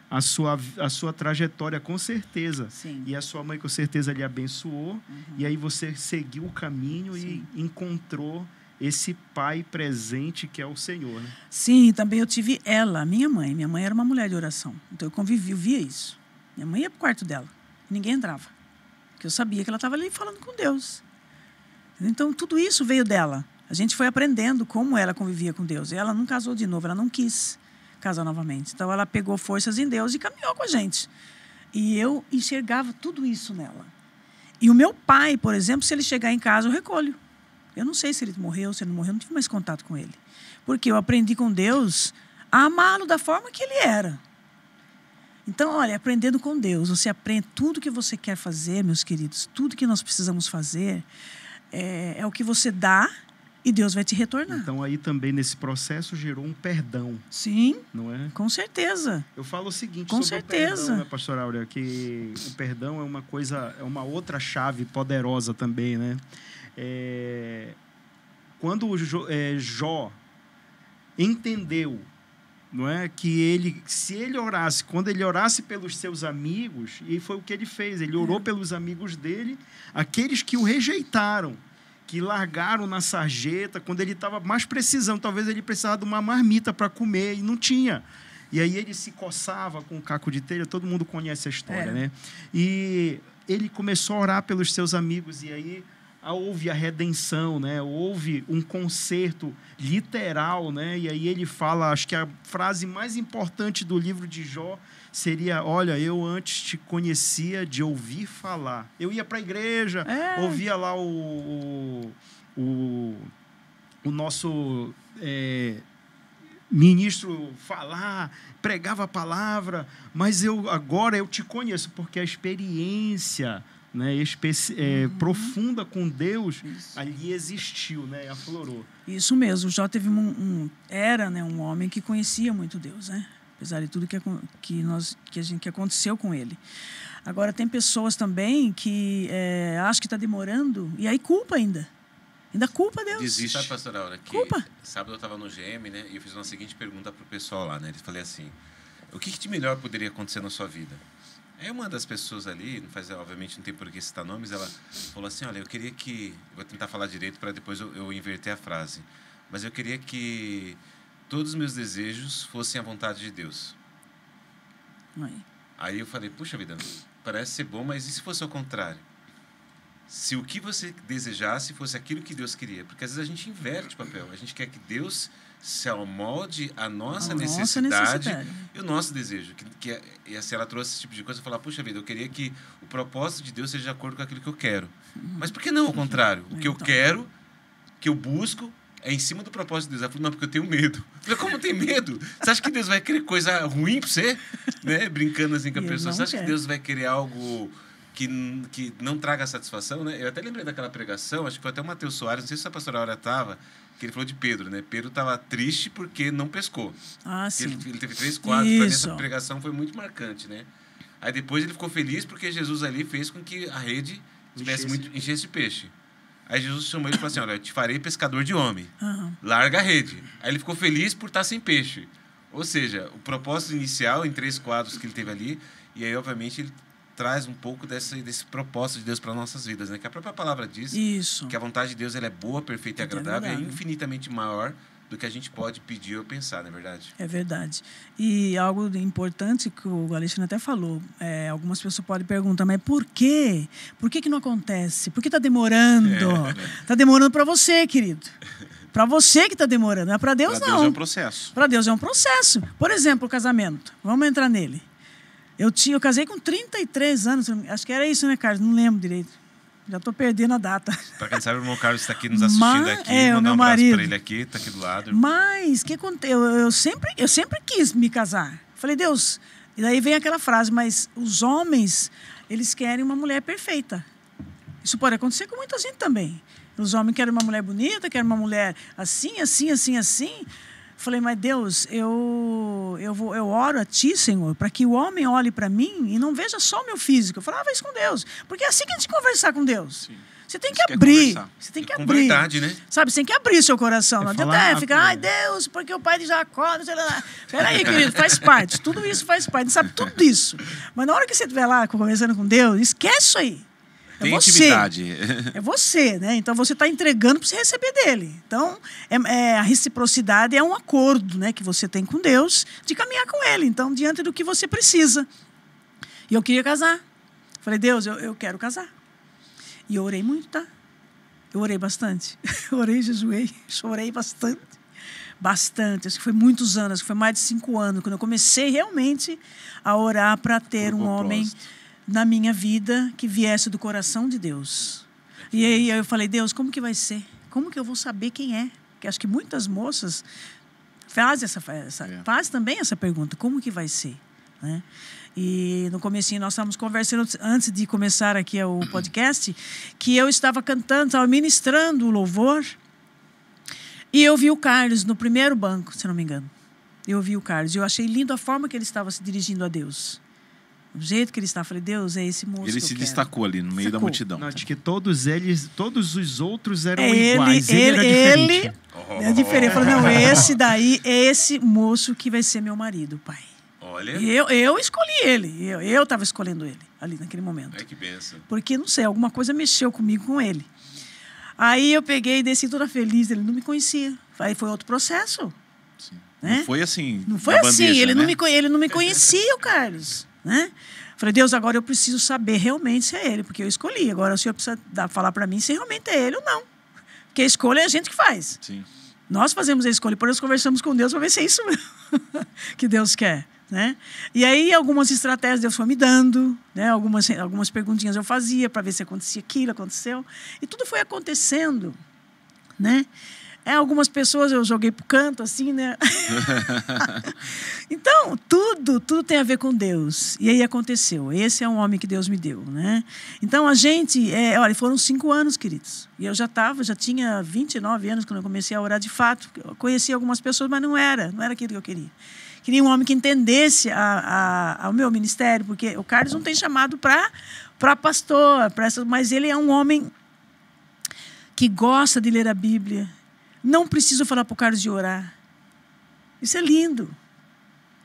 a sua trajetória, com certeza. Sim. E a sua mãe, com certeza, lhe abençoou. E aí você seguiu o caminho e encontrou esse pai presente que é o Senhor, né? Sim, também eu tive minha mãe. Minha mãe era uma mulher de oração. Então eu via isso. Minha mãe ia para o quarto dela. Ninguém entrava. Porque eu sabia que ela estava ali falando com Deus. Então tudo isso veio dela. A gente foi aprendendo como ela convivia com Deus. E ela não casou de novo, ela não quis casar novamente. Então ela pegou forças em Deus e caminhou com a gente. E eu enxergava tudo isso nela. E o meu pai, por exemplo, se ele chegar em casa, eu recolho. Eu não sei se ele morreu, se ele não morreu, eu não tive mais contato com ele. Porque eu aprendi com Deus a amá-lo da forma que ele era. Então, olha, aprendendo com Deus, você aprende tudo que você quer fazer, meus queridos, tudo que nós precisamos fazer, é o que você dá e Deus vai te retornar. Então, aí também nesse processo gerou um perdão. Sim, não é? Com certeza. Eu falo o seguinte com sobre certeza. o perdão, né, pastora Áurea, que o perdão é uma coisa, é uma outra chave poderosa também, né? Quando Jó entendeu, não é, que quando ele orasse pelos seus amigos, e foi o que ele fez, ele orou pelos amigos dele, aqueles que o rejeitaram, que largaram na sarjeta, quando ele estava mais precisando, talvez ele precisava de uma marmita para comer e não tinha. E aí ele se coçava com um caco de telha, todo mundo conhece a história, né? E ele começou a orar pelos seus amigos, e aí houve a redenção, né? Houve um conserto literal, né? E aí ele fala, acho que a frase mais importante do livro de Jó seria: olha, eu antes te conhecia de ouvir falar. Eu ia para a igreja, ouvia lá o nosso ministro falar, pregava a palavra, mas agora eu te conheço, porque a experiência, né, profunda com Deus, ali existiu, né, aflorou. Isso mesmo, Jó teve era, né, um homem que conhecia muito Deus, né? Apesar de tudo que aconteceu com ele. Agora, tem pessoas também que acham que está demorando e aí culpa ainda culpa Deus. Desiste. Sabe, pastora Aura, que culpa. Sábado eu estava no GM, né, e eu fiz uma seguinte pergunta para o pessoal lá, né? Eles falei assim: o que de melhor poderia acontecer na sua vida? Aí uma das pessoas ali, obviamente não tem por que citar nomes, ela falou assim: olha, eu queria que... Vou tentar falar direito para depois eu inverter a frase. Mas eu queria que todos os meus desejos fossem a vontade de Deus. Aí eu falei, puxa vida, parece ser bom, mas e se fosse ao contrário? Se o que você desejasse fosse aquilo que Deus queria? Porque às vezes a gente inverte o papel. A gente quer que Deus se amolde a nossa necessidade e o nosso desejo. E assim, ela trouxe esse tipo de coisa e falou, puxa vida, eu queria que o propósito de Deus seja de acordo com aquilo que eu quero. Mas por que não ao contrário? O que eu quero, que eu busco, é em cima do propósito de Deus. Ela falou, não, porque eu tenho medo. Eu falei, como tem medo? Você acha que Deus vai querer coisa ruim para você? Né? Brincando assim com a pessoa. Você acha que Deus vai querer algo que não traga satisfação, né? Eu até lembrei daquela pregação, acho que foi até o Matheus Soares, não sei se a pastora Aura estava, que ele falou de Pedro, né? Pedro estava triste porque não pescou. Sim. Ele teve 3 quadros, para mim essa pregação foi muito marcante, né? Aí depois ele ficou feliz porque Jesus ali fez com que a rede enchesse de peixe. Aí Jesus chamou ele e falou assim, olha, eu te farei pescador de homem. Larga a rede. Aí ele ficou feliz por estar sem peixe. Ou seja, o propósito inicial em 3 quadros que ele teve ali, e aí, obviamente, ele traz um pouco desse propósito de Deus para nossas vidas, né? Que a própria palavra diz que a vontade de Deus ela é boa, perfeita e agradável, e é infinitamente maior do que a gente pode pedir ou pensar, não é verdade? É verdade. E algo importante que o Alexandre até falou, algumas pessoas podem perguntar, mas por quê? Por que não acontece? Por que está demorando? Está demorando para você, querido. Para você que está demorando, não é para Deus, não. Para Deus é um processo. Para Deus é um processo. Por exemplo, o casamento. Vamos entrar nele. Eu casei com 33 anos, acho que era isso, né, Carlos? Não lembro direito. Já estou perdendo a data. Para quem sabe, o irmão Carlos está aqui nos assistindo aqui. Mandar um abraço para ele aqui, está aqui do lado. Mas, o que aconteceu? Eu sempre quis me casar. Falei, Deus... E daí vem aquela frase, mas os homens, eles querem uma mulher perfeita. Isso pode acontecer com muita gente também. Os homens querem uma mulher bonita, querem uma mulher assim, assim, assim, assim... Falei, mas Deus, eu oro a Ti, Senhor, para que o homem olhe para mim e não veja só o meu físico. Eu falava isso com Deus. Porque é assim que a gente conversa com Deus. Sim. Você tem que abrir. Você tem que abrir. Com verdade, né? Sabe, você tem que abrir seu coração. Não adianta ficar, ai Deus, porque o pai de Jacó... Peraí, querido, faz parte. Tudo isso faz parte. A gente sabe tudo isso. Mas na hora que você estiver lá conversando com Deus, esquece isso aí. Tem intimidade. É você, né? Então você está entregando para você receber dele. Então, a reciprocidade é um acordo, né, que você tem com Deus de caminhar com ele. Então, diante do que você precisa. E eu queria casar. Falei, Deus, eu quero casar. E eu orei muito, tá? Eu orei bastante. Orei, jejuei, chorei bastante. Bastante. Acho que foi muitos anos, acho que foi mais de 5 anos, quando eu comecei realmente a orar para ter um homem na minha vida que viesse do coração de Deus. E aí eu falei, Deus, como que vai ser? Como que eu vou saber quem é? Porque acho que muitas moças fazem faz também essa pergunta, como que vai ser? Né? E no comecinho nós estávamos conversando, antes de começar aqui o podcast, que eu estava cantando, estava ministrando o louvor, e eu vi o Carlos no primeiro banco, se não me engano. Eu vi o Carlos, e eu achei lindo a forma que ele estava se dirigindo a Deus. Do jeito que ele está, falei, Deus, é esse moço. Ele se destacou ali no meio da multidão. Não, acho que todos os outros eram iguais. Ele era diferente. É diferente. Eu falei, não, esse daí é esse moço que vai ser meu marido, pai. Olha. Eu escolhi ele. Eu estava escolhendo ele ali naquele momento. Ai, que benção. Porque, não sei, alguma coisa mexeu comigo com ele. Aí eu peguei e desci toda feliz. Ele não me conhecia. Aí foi outro processo. Sim. Né? Não foi assim. Não foi assim. Bandeja, ele, né? ele não me conhecia, o Carlos. Né? Falei, Deus, agora eu preciso saber realmente se é ele, porque eu escolhi. Agora o Senhor precisa falar para mim se realmente é ele ou não. Porque a escolha é a gente que faz. Sim. Nós fazemos a escolha, por isso conversamos com Deus para ver se é isso mesmo que Deus quer. Né? E aí algumas estratégias Deus foi me dando, né? algumas perguntinhas eu fazia para ver se acontecia aquilo, aconteceu. E tudo foi acontecendo. Né? Algumas pessoas eu joguei pro canto, assim, né? Então, tudo tem a ver com Deus. E aí aconteceu. Esse é um homem que Deus me deu, né? Então, a gente... olha, foram 5 anos, queridos. E eu já tinha 29 anos quando eu comecei a orar de fato. Eu conheci algumas pessoas, mas não era aquilo que eu queria. Queria um homem que entendesse ao meu ministério, porque o Carlos não tem chamado para pastor, mas ele é um homem que gosta de ler a Bíblia. Não preciso falar para o Carlos de orar. Isso é lindo.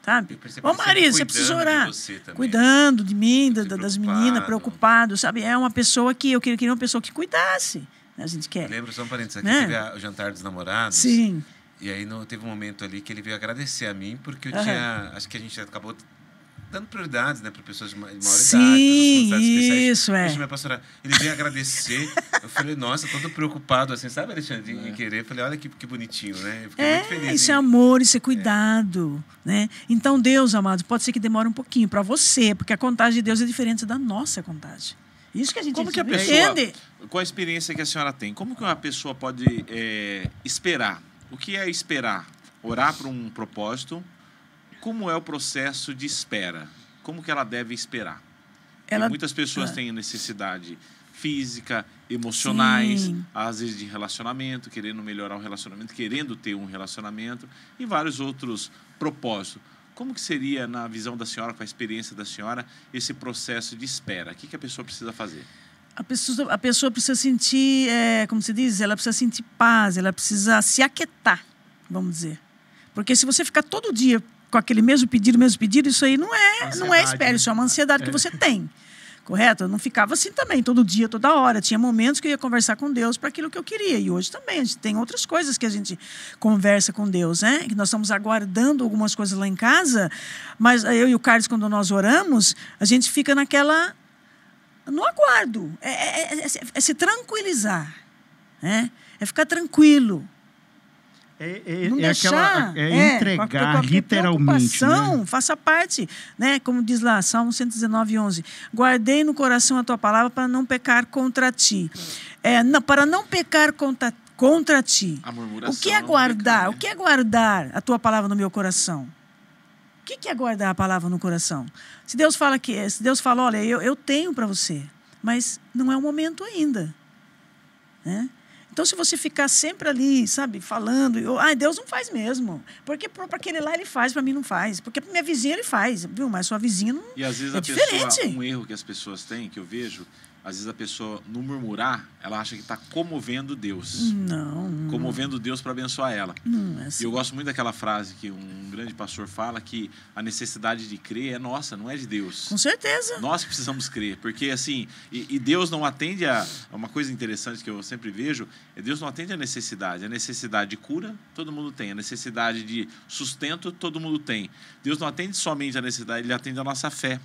Sabe? Ô, Maria, você precisa orar. Cuidando de mim, das meninas, preocupado. Sabe? É uma pessoa que eu queria uma pessoa que cuidasse. A gente quer. Lembro só um parênteses. Aqui teve o jantar dos namorados. Sim. E aí teve um momento ali que ele veio agradecer a mim, porque eu tinha... Acho que a gente acabou dando prioridades, né, para pessoas de maior idade, Sim, especiais. isso é. Minha pastora, ele veio agradecer. Eu falei, nossa, todo preocupado, assim, sabe, Alexandre, em querer. Eu falei, olha que bonitinho, né? Eu fiquei muito feliz. Isso é amor, isso é cuidado, né? Então, Deus, amados, pode ser que demore um pouquinho para você, porque a contagem de Deus é diferente da nossa contagem. Isso que a gente Como que a pessoa, entende. qual a experiência que a senhora tem? Como que uma pessoa pode esperar? O que é esperar? Orar para um propósito. Como é o processo de espera? Como que ela deve esperar? Muitas pessoas têm necessidade física, emocionais, Sim. às vezes de relacionamento, querendo melhorar o relacionamento, querendo ter um relacionamento e vários outros propósitos. Como que seria, na visão da senhora, com a experiência da senhora, esse processo de espera? O que a pessoa precisa fazer? A pessoa precisa sentir, como se diz, ela precisa sentir paz, ela precisa se aquietar, vamos dizer. Porque se você ficar todo dia com aquele mesmo pedido, isso aí não é espera, isso é uma ansiedade que você tem. Correto? Eu não ficava assim também, todo dia, toda hora. Tinha momentos que eu ia conversar com Deus para aquilo que eu queria. E hoje também, a gente tem outras coisas que a gente conversa com Deus, né? Que nós estamos aguardando algumas coisas lá em casa, mas eu e o Carlos, quando nós oramos, a gente fica no aguardo. É se tranquilizar, né? É ficar tranquilo. Não deixar, entregar literalmente, né? Faça parte, né? Como diz lá, Salmo 119:11. Guardei no coração a tua palavra para não pecar contra ti. Para não pecar contra ti. A murmuração. O que é guardar? O que é guardar a tua palavra no meu coração? O que é guardar a palavra no coração? Se Deus fala, olha, eu tenho para você, mas não é o momento ainda, né? Então, se você ficar sempre ali, sabe, falando, Deus não faz mesmo. Porque para aquele lá ele faz, para mim não faz. Porque para minha vizinha ele faz, viu? Mas sua vizinha não. E às vezes um erro que as pessoas têm, que eu vejo, às vezes a pessoa, no murmurar, ela acha que está comovendo Deus. Não. Comovendo Deus para abençoar ela. Não é assim. E eu gosto muito daquela frase que um grande pastor fala, que a necessidade de crer é nossa, não é de Deus. Com certeza. Nós que precisamos crer. Porque assim, e Deus não atende a... Uma coisa interessante que eu sempre vejo, Deus não atende a necessidade. A necessidade de cura, todo mundo tem. A necessidade de sustento, todo mundo tem. Deus não atende somente a necessidade, Ele atende a nossa fé.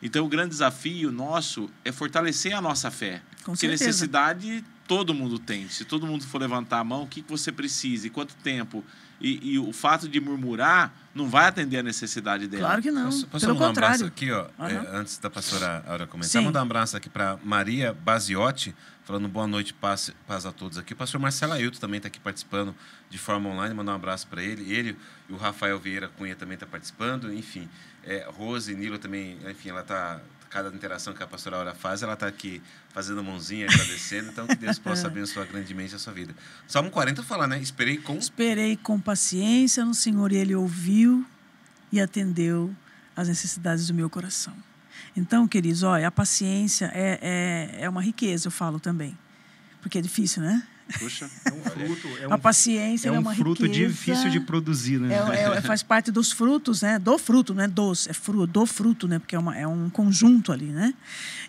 Então, o grande desafio nosso é fortalecer a nossa fé. Com Porque certeza. necessidade todo mundo tem. Se todo mundo for levantar a mão, o que você precisa e quanto tempo? E o fato de murmurar não vai atender a necessidade dela. Claro que não. Posso Pelo mandar um contrário. abraço aqui, ó, antes da pastora Aura comentar, Sim. mandar um abraço aqui para Maria Baziotti, falando boa noite, paz a todos aqui. O pastor Marcelo Ailton também está aqui participando de forma online, mandar um abraço para ele. Ele e o Rafael Vieira Cunha também está participando, enfim. Rose Nilo também, enfim, ela está... Cada interação que a pastora Aura faz, ela está aqui fazendo mãozinha, agradecendo. Então, que Deus possa abençoar grandemente a sua vida. Salmo 40 fala, né? Esperei com paciência no Senhor e Ele ouviu e atendeu às necessidades do meu coração. Então, queridos, olha, a paciência é uma riqueza, eu falo também. Porque é difícil, né? Puxa, é um fruto. A paciência é uma fruto riqueza, difícil de produzir, né? Faz parte dos frutos, né? Do fruto, não é doce, do fruto, né? Porque é um conjunto ali, né?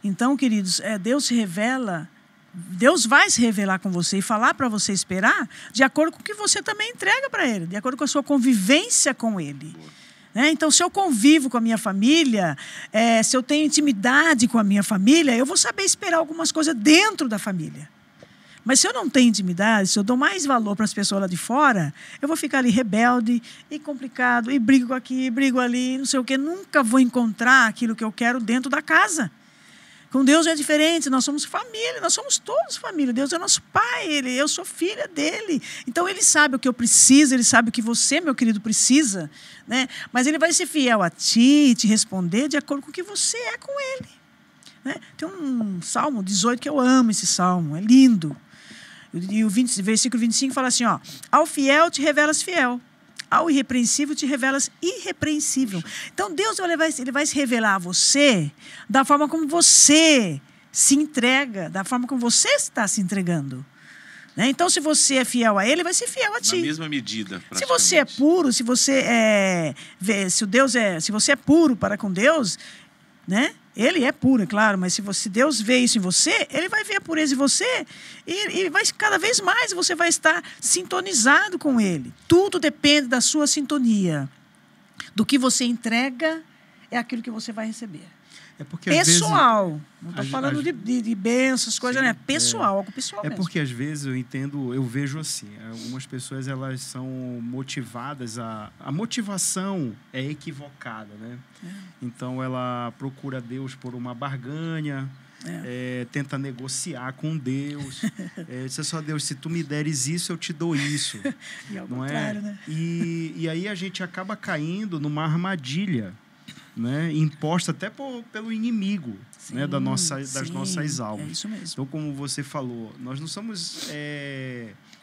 Então, queridos, Deus se revela, Deus vai se revelar com você e falar para você esperar de acordo com o que você também entrega para Ele, de acordo com a sua convivência com Ele. Então, se eu convivo com a minha família, se eu tenho intimidade com a minha família, eu vou saber esperar algumas coisas dentro da família. Mas se eu não tenho intimidade, se eu dou mais valor para as pessoas lá de fora, eu vou ficar ali rebelde e complicado, e brigo aqui, brigo ali, não sei o quê. Nunca vou encontrar aquilo que eu quero dentro da casa. Com Deus é diferente, nós somos família, nós somos todos família. Deus é nosso pai, eu sou filha dele. Então, ele sabe o que eu preciso, ele sabe o que você, meu querido, precisa, né? Mas ele vai ser fiel a ti e te responder de acordo com o que você é com ele. Né? Tem um Salmo 18 que eu amo esse Salmo, é lindo. E o versículo 25 fala assim, ó, ao fiel te revelas fiel, ao irrepreensível te revelas irrepreensível. Então, Deus ele vai se revelar a você da forma como você se entrega, da forma como você está se entregando. Né? Então, se você é fiel a Ele, ele vai ser fiel a ti. Na mesma medida, se você é puro, se você é puro para com Deus, né? Ele é puro, é claro, mas se Deus vê isso em você, Ele vai ver a pureza em você e vai, cada vez mais você vai estar sintonizado com Ele. Tudo depende da sua sintonia. Do que você entrega é aquilo que você vai receber. É porque, pessoal. Não estou falando de bênçãos, coisas, né? Pessoal, algo pessoal mesmo. Porque às vezes eu vejo assim, algumas pessoas elas são motivadas, a motivação é equivocada, né? Então ela procura Deus por uma barganha, tenta negociar com Deus. Diz só, Deus, se tu me deres isso, eu te dou isso. E ao não contrário, né? E aí a gente acaba caindo numa armadilha, né, imposta até pelo inimigo, sim, né, das nossas almas. É isso mesmo. Então, como você falou, nós não somos...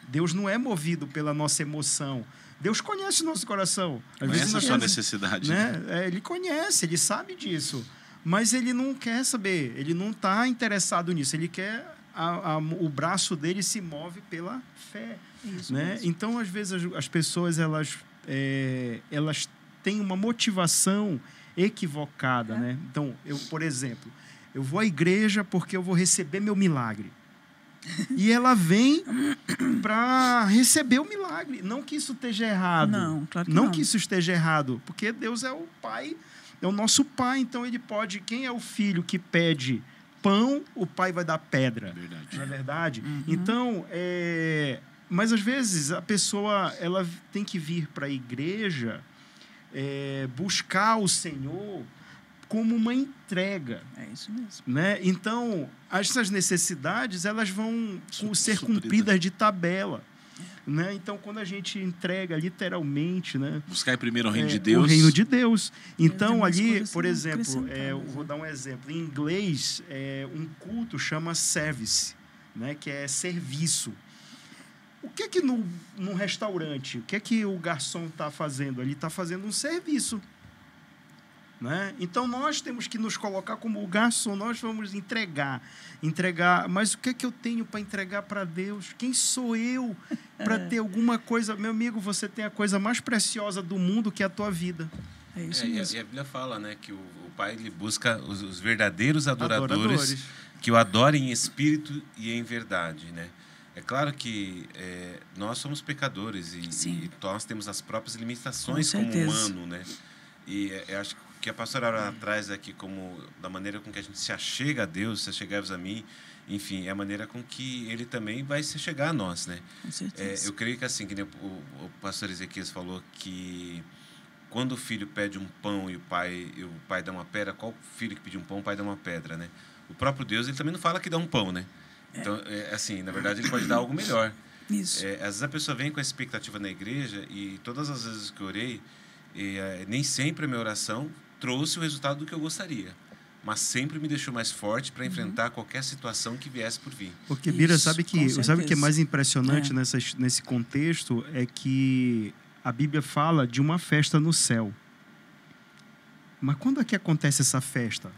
Deus não é movido pela nossa emoção. Deus conhece o nosso coração. Às vezes a sua necessidade. Né? Ele conhece, Ele sabe disso. Mas Ele não quer saber. Ele não está interessado nisso. Ele quer... o braço dele se move pela fé. Isso né? mesmo. Então, às vezes, as pessoas elas têm uma motivação equivocada, né? Então, por exemplo, eu vou à igreja porque eu vou receber meu milagre. E ela vem para receber o milagre. Não que isso esteja errado. Não, claro que não. Não que isso esteja errado, porque Deus é o Pai, é o nosso Pai, então Ele pode... Quem é o filho que pede pão, o Pai vai dar pedra. Verdade. Não é verdade? Uhum. Então, mas às vezes a pessoa ela tem que vir para a igreja buscar o Senhor como uma entrega. É isso mesmo. Né? Então, essas necessidades elas vão ser supridas. cumpridas de tabela. Né? Então, quando a gente entrega literalmente... Né? Buscar primeiro o reino de Deus. O reino de Deus. Então, ali, coisas por exemplo, acrescentadas, eu vou dar um exemplo. Em inglês, um culto chama service, né? Que é serviço. O que é que num restaurante, o que é que o garçom está fazendo? Ele está fazendo um serviço. Né? Então, nós temos que nos colocar como o garçom, nós vamos entregar. Mas o que é que eu tenho para entregar para Deus? Quem sou eu para ter alguma coisa? Meu amigo, você tem a coisa mais preciosa do mundo, que é a tua vida. É isso mesmo. E a Bíblia fala, né, que o Pai ele busca os verdadeiros adoradores que o adorem em espírito e em verdade, né? É claro que nós somos pecadores e nós temos as próprias limitações como humano, né? E acho que a pastora Aura traz aqui como da maneira com que a gente se achega a Deus, se achegar a mim, enfim, é a maneira com que Ele também vai se chegar a nós, né? Com certeza. Eu creio que assim, que nem o pastor Ezequias falou que quando o filho pede um pão e o pai dá uma pedra, qual filho que pede um pão, o pai dá uma pedra, né? O próprio Deus, Ele também não fala que dá um pão, né? Então, assim, na verdade, Ele pode dar algo melhor. Isso. Às vezes a pessoa vem com a expectativa na igreja e todas as vezes que eu orei, nem sempre a minha oração trouxe o resultado do que eu gostaria, mas sempre me deixou mais forte para enfrentar qualquer situação que viesse por vir. Porque, Bira, Isso, sabe o que é mais impressionante nesse contexto? É que a Bíblia fala de uma festa no céu. Mas quando é que acontece essa festa?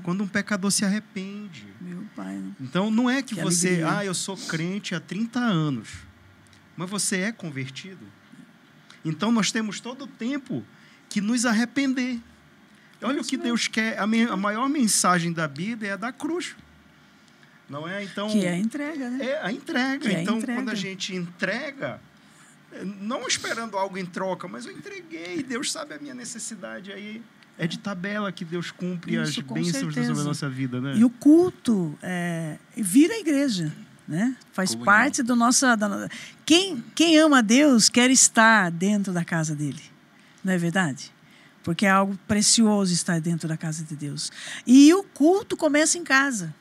Quando um pecador se arrepende. Meu pai. Então, não é que você... alegria. eu sou crente há 30 anos. Mas você é convertido. Então, nós temos todo o tempo que nos arrepender. Olha o que Deus quer. A maior mensagem da Bíblia é a da cruz. Não é? Então, Que é a entrega, né? é a entrega. Que é a Então, entrega. quando a gente entrega, não esperando algo em troca, mas eu entreguei, Deus sabe a minha necessidade aí. É de tabela que Deus cumpre Isso, as com bênçãos certeza. da nossa vida, né? E o culto vira a igreja, né? Faz Comunhão. parte do nosso... Quem ama a Deus quer estar dentro da casa dele. Não é verdade? Porque é algo precioso estar dentro da casa de Deus. E o culto começa em casa.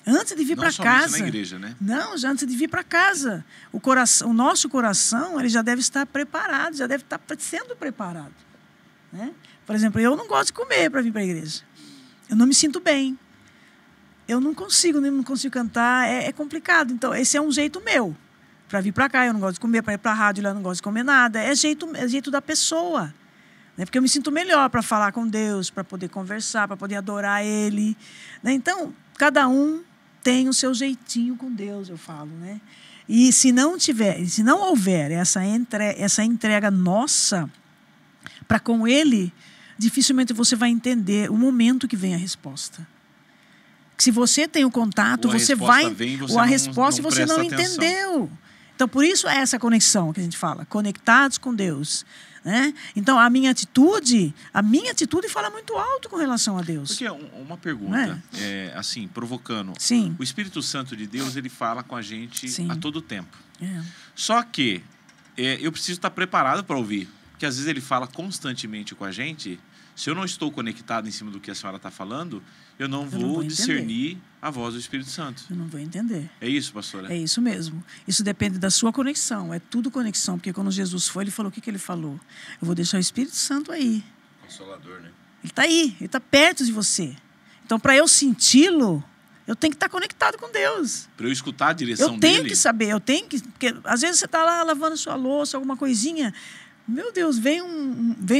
Antes de vir para casa. Na igreja, né? Não, já antes de vir para casa. O nosso coração ele já deve estar preparado, já deve estar sendo preparado. Né? Por exemplo, eu não gosto de comer para vir para a igreja. Eu não me sinto bem. Eu não consigo cantar, é complicado. Então, esse é um jeito meu. Para vir para cá, eu não gosto de comer. Para ir para a rádio, eu não gosto de comer nada. É jeito da pessoa. Né? Porque eu me sinto melhor para falar com Deus, para poder conversar, para poder adorar Ele. Né? Então, cada um tem o seu jeitinho com Deus, eu falo. Né? E se não houver essa entrega nossa para com Ele, dificilmente você vai entender o momento que vem a resposta. Se você tem o contato, Ou a você resposta vai... vem, você ou a não- resposta não você não presta atenção. entendeu. Então, por isso é essa conexão que a gente fala. Conectados com Deus. Né? Então, a minha atitude fala muito alto com relação a Deus. Porque uma pergunta, assim, provocando. Sim. O Espírito Santo de Deus, ele fala com a gente Sim. a todo tempo. É. Só que eu preciso estar preparado para ouvir. Porque às vezes ele fala constantemente com a gente. Se eu não estou conectado em cima do que a senhora está falando, eu não vou vou discernir a voz do Espírito Santo. Eu não vou entender. É isso, pastora? É isso mesmo. Isso depende da sua conexão. É tudo conexão. Porque quando Jesus foi, ele falou o que ele falou? Eu vou deixar o Espírito Santo aí. Consolador, né? Ele está aí. Ele está perto de você. Então, para eu senti-lo, eu tenho que estar conectado com Deus. Para eu escutar a direção Eu tenho dele. que saber. Eu tenho que... Porque às vezes você está lá lavando sua louça, alguma coisinha. Meu Deus, vem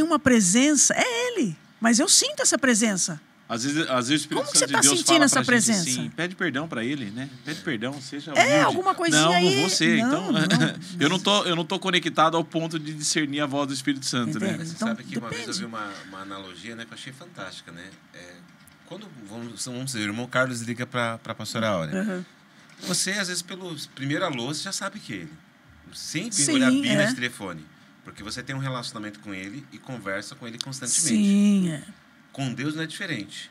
uma presença. É Ele. Mas eu sinto essa presença. Às vezes o Espírito Como que Santo você tá de Deus sentindo fala essa pra gente presença? assim, pede perdão para ele, né? Pede perdão, seja É, humilde. alguma coisinha não, aí. Não, vou ser. Não, Então, não. eu não tô conectado ao ponto de discernir a voz do Espírito Santo, né? Entende? Você Então, sabe que uma vez eu depende. vi uma analogia, né, que eu achei fantástica, né? Quando, vamos dizer, o irmão Carlos liga para a pastora Áurea. Uhum. Você, às vezes, pelo primeiro alô, você já sabe que é ele. Sem Sim, olhar bem é. nesse telefone. Porque você tem um relacionamento com ele e conversa com ele constantemente. Sim, é. Com Deus não é diferente.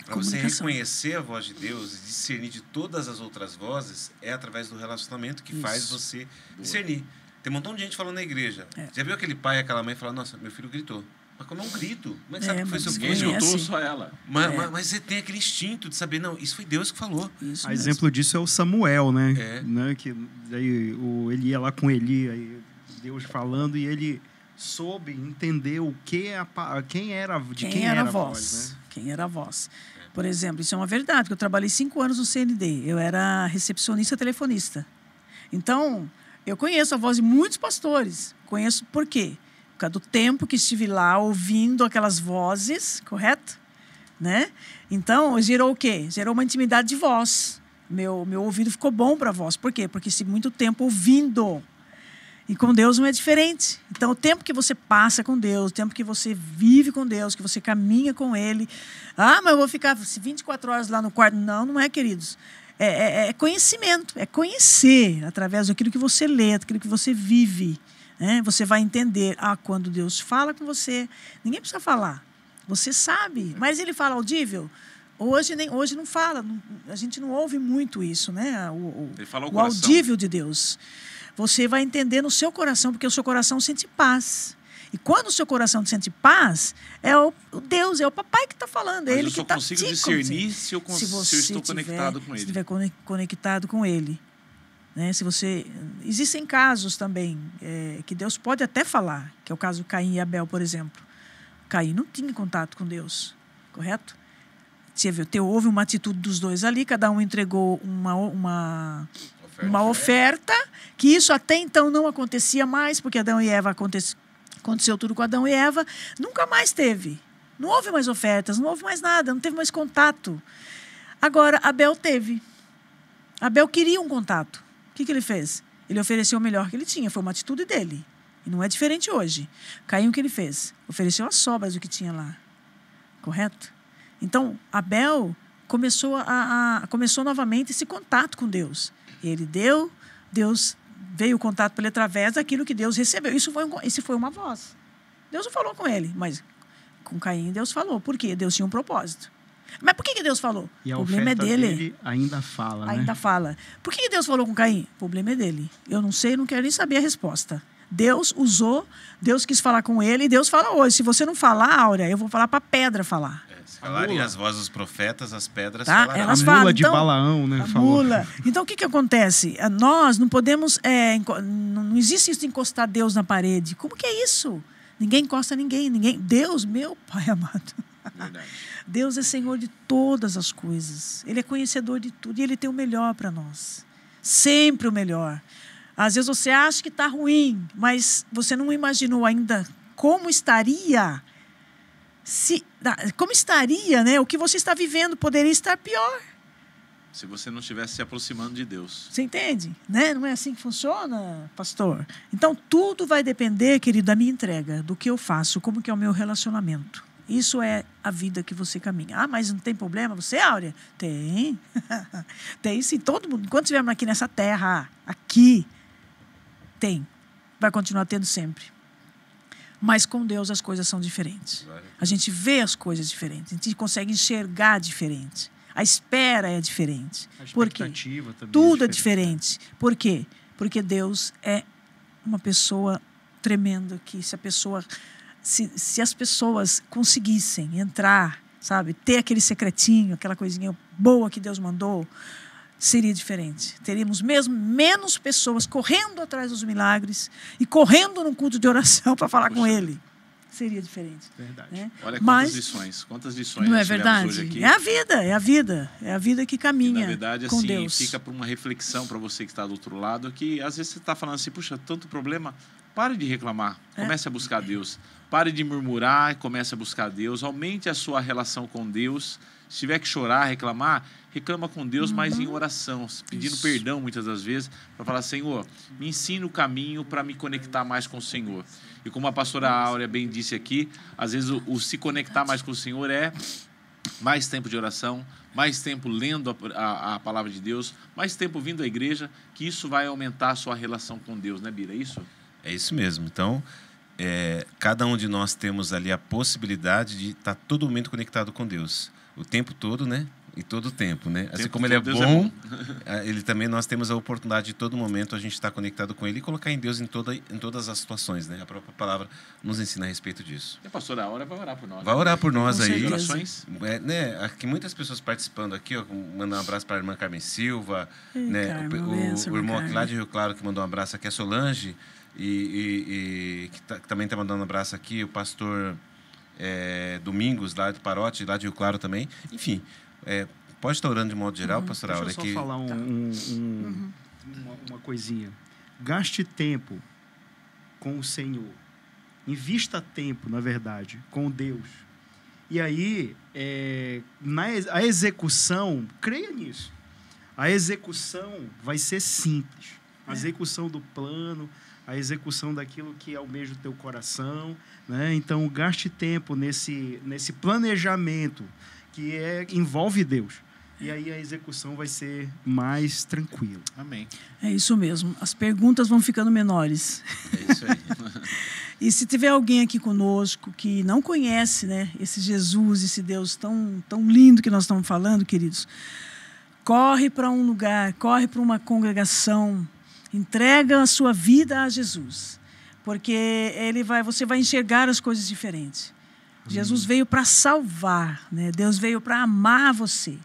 Para você Comunicação. reconhecer a voz de Deus e discernir de todas as outras vozes, é através do relacionamento que faz Isso. você discernir. Tem um montão de gente falando na igreja. É. Já viu aquele pai e aquela mãe falando, nossa, meu filho gritou. Mas como é um grito? Como é que sabe que foi mas seu Ninguém filho? conhece. escutou, só ela. Mas você tem aquele instinto de saber, não, isso foi Deus que falou. Isso A mesmo. exemplo disso é o Samuel, né? É. Né? Que daí ele ia lá com Eli, aí Deus falando, e ele soube entender o que quem era a voz, né? Quem era a voz. Por exemplo, isso é uma verdade, porque eu trabalhei 5 anos no CND. Eu era recepcionista telefonista. Então, eu conheço a voz de muitos pastores. Conheço por quê? Por causa do tempo que estive lá ouvindo aquelas vozes, correto? Né? Então, gerou o quê? Gerou uma intimidade de voz. Meu ouvido ficou bom para a voz. Por quê? Porque estive muito tempo ouvindo. E com Deus não é diferente. Então, o tempo que você passa com Deus, o tempo que você vive com Deus, que você caminha com Ele. Ah, mas eu vou ficar 24 horas lá no quarto. Não, não é, queridos. É conhecimento. É conhecer através daquilo que você lê, daquilo que você vive. Né? Você vai entender. Ah, quando Deus fala com você, ninguém precisa falar. Você sabe. Mas Ele fala audível? Hoje não fala. A gente não ouve muito isso, né? Ele fala ao O coração. audível de Deus. Você vai entender no seu coração, porque o seu coração sente paz. E quando o seu coração sente paz, é o Deus, é o papai que está falando. Mas Ele eu só que tá consigo te discernir se eu você estou conectado com Se ele. estiver conectado com Ele. Né? Existem casos também que Deus pode até falar, que é o caso de Caim e Abel, por exemplo. Caim não tinha contato com Deus, correto? Houve uma atitude dos dois ali, cada um entregou uma oferta, que isso até então não acontecia mais, porque Adão e Eva aconteceu tudo com Adão e Eva, nunca mais teve. Não houve mais ofertas, não houve mais nada, não teve mais contato. Agora, Abel teve. Abel queria um contato. O que ele fez? Ele ofereceu o melhor que ele tinha, foi uma atitude dele. E não é diferente hoje. Caim, o que ele fez? Ofereceu as sobras do que tinha lá. Correto? Então, Abel começou novamente esse contato com Deus. Ele deu, Deus veio o contato para ele através daquilo que Deus recebeu. Isso foi uma voz. Deus não falou com ele, mas com Caim Deus falou. Por quê? Deus tinha um propósito. Mas por que Deus falou? E a o problema é oferta dele. dele ainda fala, Ainda né? fala. Por que Deus falou com Caim? O problema é dele. Eu não sei, não quero nem saber a resposta. Deus usou, Deus quis falar com ele e Deus fala hoje. Se você não falar, Áurea, eu vou falar para a pedra falar. Se falarem as vozes dos profetas, as pedras Tá? falarão. Elas A falam, mula de então, Balaão, né? A falou. mula. Então, o que acontece? Nós não podemos... não existe isso de encostar Deus na parede. Como que é isso? Ninguém encosta ninguém. Deus, meu Pai amado. Verdade. Deus é Senhor de todas as coisas. Ele é conhecedor de tudo e Ele tem o melhor para nós. Sempre o melhor. Às vezes você acha que está ruim, mas você não imaginou ainda como estaria... Como estaria, né? O que você está vivendo poderia estar pior. Se você não estivesse se aproximando de Deus. Você entende? Né? Não é assim que funciona, pastor? Então, tudo vai depender, querido, da minha entrega, do que eu faço, como que é o meu relacionamento. Isso é a vida que você caminha. Ah, mas não tem problema? Você, Áurea? Tem. Tem sim. Todo mundo. Enquanto estivermos aqui nessa terra, aqui, tem. Vai continuar tendo sempre. Mas com Deus as coisas são diferentes. A gente vê as coisas diferentes. A gente consegue enxergar diferente. A espera é diferente. A Por quê? expectativa também Tudo é diferente. Por quê? Porque Deus é uma pessoa tremenda que se as pessoas conseguissem entrar, sabe, ter aquele secretinho, aquela coisinha boa que Deus mandou, seria diferente. Teríamos mesmo menos pessoas correndo atrás dos milagres e correndo num culto de oração para falar com Ele. Seria diferente. Verdade. Né? Olha Mas, quantas lições não é nós tivemos verdade? hoje aqui. É a vida que E, caminha na verdade, com assim, Deus. fica para uma reflexão para você que está do outro lado, que às vezes você está falando assim, puxa, tanto problema, pare de reclamar, comece a buscar Deus. Pare de murmurar e comece a buscar Deus. Aumente a sua relação com Deus. Se tiver que chorar, reclamar, reclama com Deus, mas em oração, pedindo perdão muitas das vezes, para falar, Senhor, me ensina o caminho para me conectar mais com o Senhor. E como a pastora Áurea bem disse aqui, às vezes o se conectar mais com o Senhor é mais tempo de oração, mais tempo lendo a palavra de Deus, mais tempo vindo à igreja, que isso vai aumentar a sua relação com Deus, né, Bira? É isso? É isso mesmo. Então, cada um de nós temos ali a possibilidade de estar todo momento conectado com Deus. O tempo todo, né? E todo o tempo, né? Assim como Ele é bom, Ele também, nós temos a oportunidade de todo momento a gente estar conectado com Ele e colocar em Deus em todas as situações, né? A própria palavra nos ensina a respeito disso. E a pastora Áurea vai orar por nós. Vai orar por nós aí. Orações. Né? Aqui muitas pessoas participando aqui, ó, mandar um abraço para a irmã Carmen Silva, né? Carmen, o irmão aqui lá de Rio Claro que mandou um abraço aqui, a Solange, que também está mandando um abraço aqui, o pastor Domingos, lá de Parote, lá de Rio Claro também. Enfim, pode estar orando de modo geral, pastor Áurea? Deixa eu só falar uma coisinha. Gaste tempo com o Senhor. Invista tempo, na verdade, com Deus. E aí, a execução, creia nisso. A execução vai ser simples. A execução do plano, a execução daquilo que almeja o teu coração, né? Então, gaste tempo nesse planejamento que envolve Deus. E aí a execução vai ser mais tranquila. Amém. É isso mesmo. As perguntas vão ficando menores. É isso aí. E se tiver alguém aqui conosco que não conhece, né, esse Jesus, esse Deus tão lindo que nós estamos falando, queridos, corre para um lugar, corre para uma congregação, entrega a sua vida a Jesus, porque você vai enxergar as coisas diferentes. Jesus veio para salvar, né? Deus veio para amar você.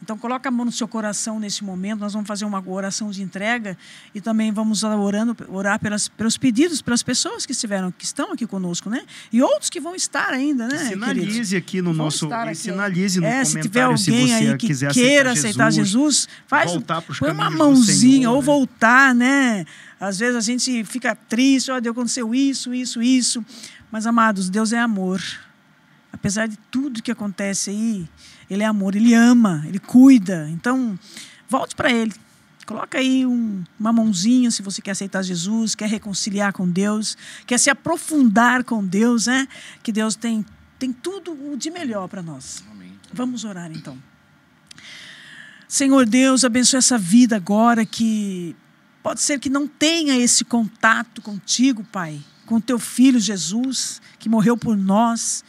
Então, coloca a mão no seu coração nesse momento. Nós vamos fazer uma oração de entrega e também vamos orar pelos pedidos, pelas pessoas que estão aqui conosco, né? E outros que vão estar ainda, né? Sinalize aqui no nosso... Sinalize no comentário se tiver alguém aí que queira aceitar Jesus, põe uma mãozinha ou voltar, né? Às vezes a gente fica triste, aconteceu isso. Mas, amados, Deus é amor. Apesar de tudo que acontece aí, Ele é amor, Ele ama, Ele cuida. Então, volte para Ele. Coloca aí uma mãozinha se você quer aceitar Jesus, quer reconciliar com Deus, quer se aprofundar com Deus, né? Que Deus tem tudo o de melhor para nós. Amém. Vamos orar, então. Senhor Deus, abençoe essa vida agora que pode ser que não tenha esse contato contigo, Pai, com o Teu Filho Jesus, que morreu por nós,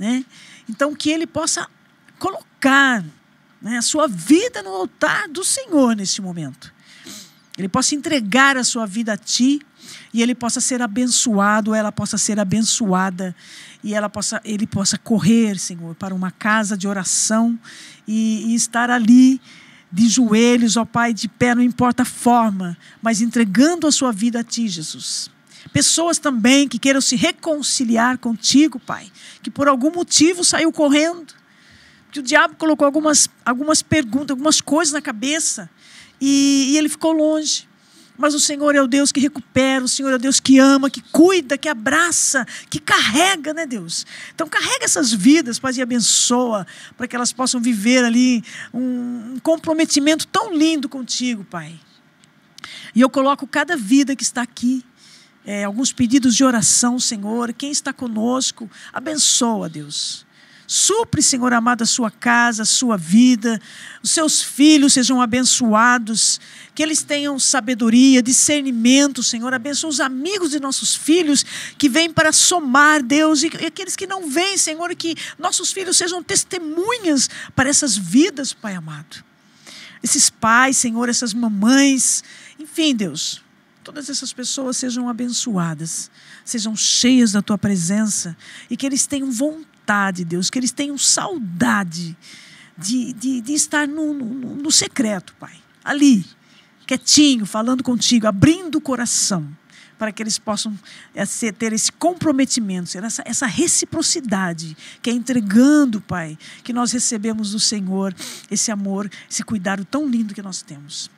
né? Então, que ele possa colocar, né, a sua vida no altar do Senhor neste momento. Ele possa entregar a sua vida a Ti e ele possa ser abençoado, ela possa ser abençoada e ele possa correr, Senhor, para uma casa de oração e estar ali de joelhos, ó Pai, de pé, não importa a forma, mas entregando a sua vida a Ti, Jesus. Pessoas também que queiram se reconciliar contigo, Pai, que por algum motivo saiu correndo, que o diabo colocou algumas perguntas, algumas coisas na cabeça e ele ficou longe. Mas o Senhor é o Deus que recupera, o Senhor é o Deus que ama, que cuida, que abraça, que carrega, né, Deus? Então carrega essas vidas, Pai, e abençoa, para que elas possam viver ali um comprometimento tão lindo contigo, Pai. E eu coloco cada vida que está aqui, alguns pedidos de oração, Senhor. Quem está conosco, abençoa, Deus. Supre, Senhor amado, a sua casa, a sua vida. Os seus filhos sejam abençoados. Que eles tenham sabedoria, discernimento, Senhor. Abençoa os amigos de nossos filhos que vêm para somar, Deus. E aqueles que não vêm, Senhor, que nossos filhos sejam testemunhas para essas vidas, Pai amado. Esses pais, Senhor, essas mamães. Enfim, Deus, todas essas pessoas sejam abençoadas. Sejam cheias da Tua presença. E que eles tenham vontade, Deus. Que eles tenham saudade de estar no secreto, Pai. Ali, quietinho, falando contigo, abrindo o coração, para que eles possam ter esse comprometimento, essa reciprocidade, que é entregando, Pai, que nós recebemos do Senhor, esse amor, esse cuidado tão lindo que nós temos.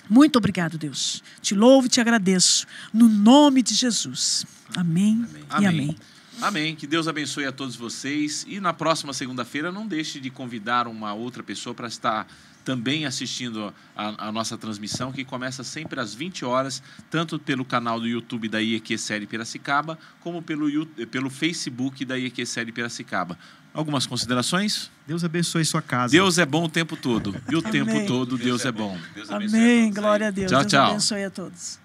Muito obrigado, Deus. Te louvo e te agradeço, no nome de Jesus. Amém, e amém. Amém. Que Deus abençoe a todos vocês. E na próxima segunda-feira, não deixe de convidar uma outra pessoa para estar também assistindo a nossa transmissão, que começa sempre às 20 horas, tanto pelo canal do YouTube da IEQ-Série Piracicaba, como pelo Facebook da IEQ-Série Piracicaba. Algumas considerações? Deus abençoe sua casa. Deus é bom o tempo todo. E o tempo todo Deus é bom. Amém. Glória a Deus. Tchau, Deus tchau. abençoe a todos.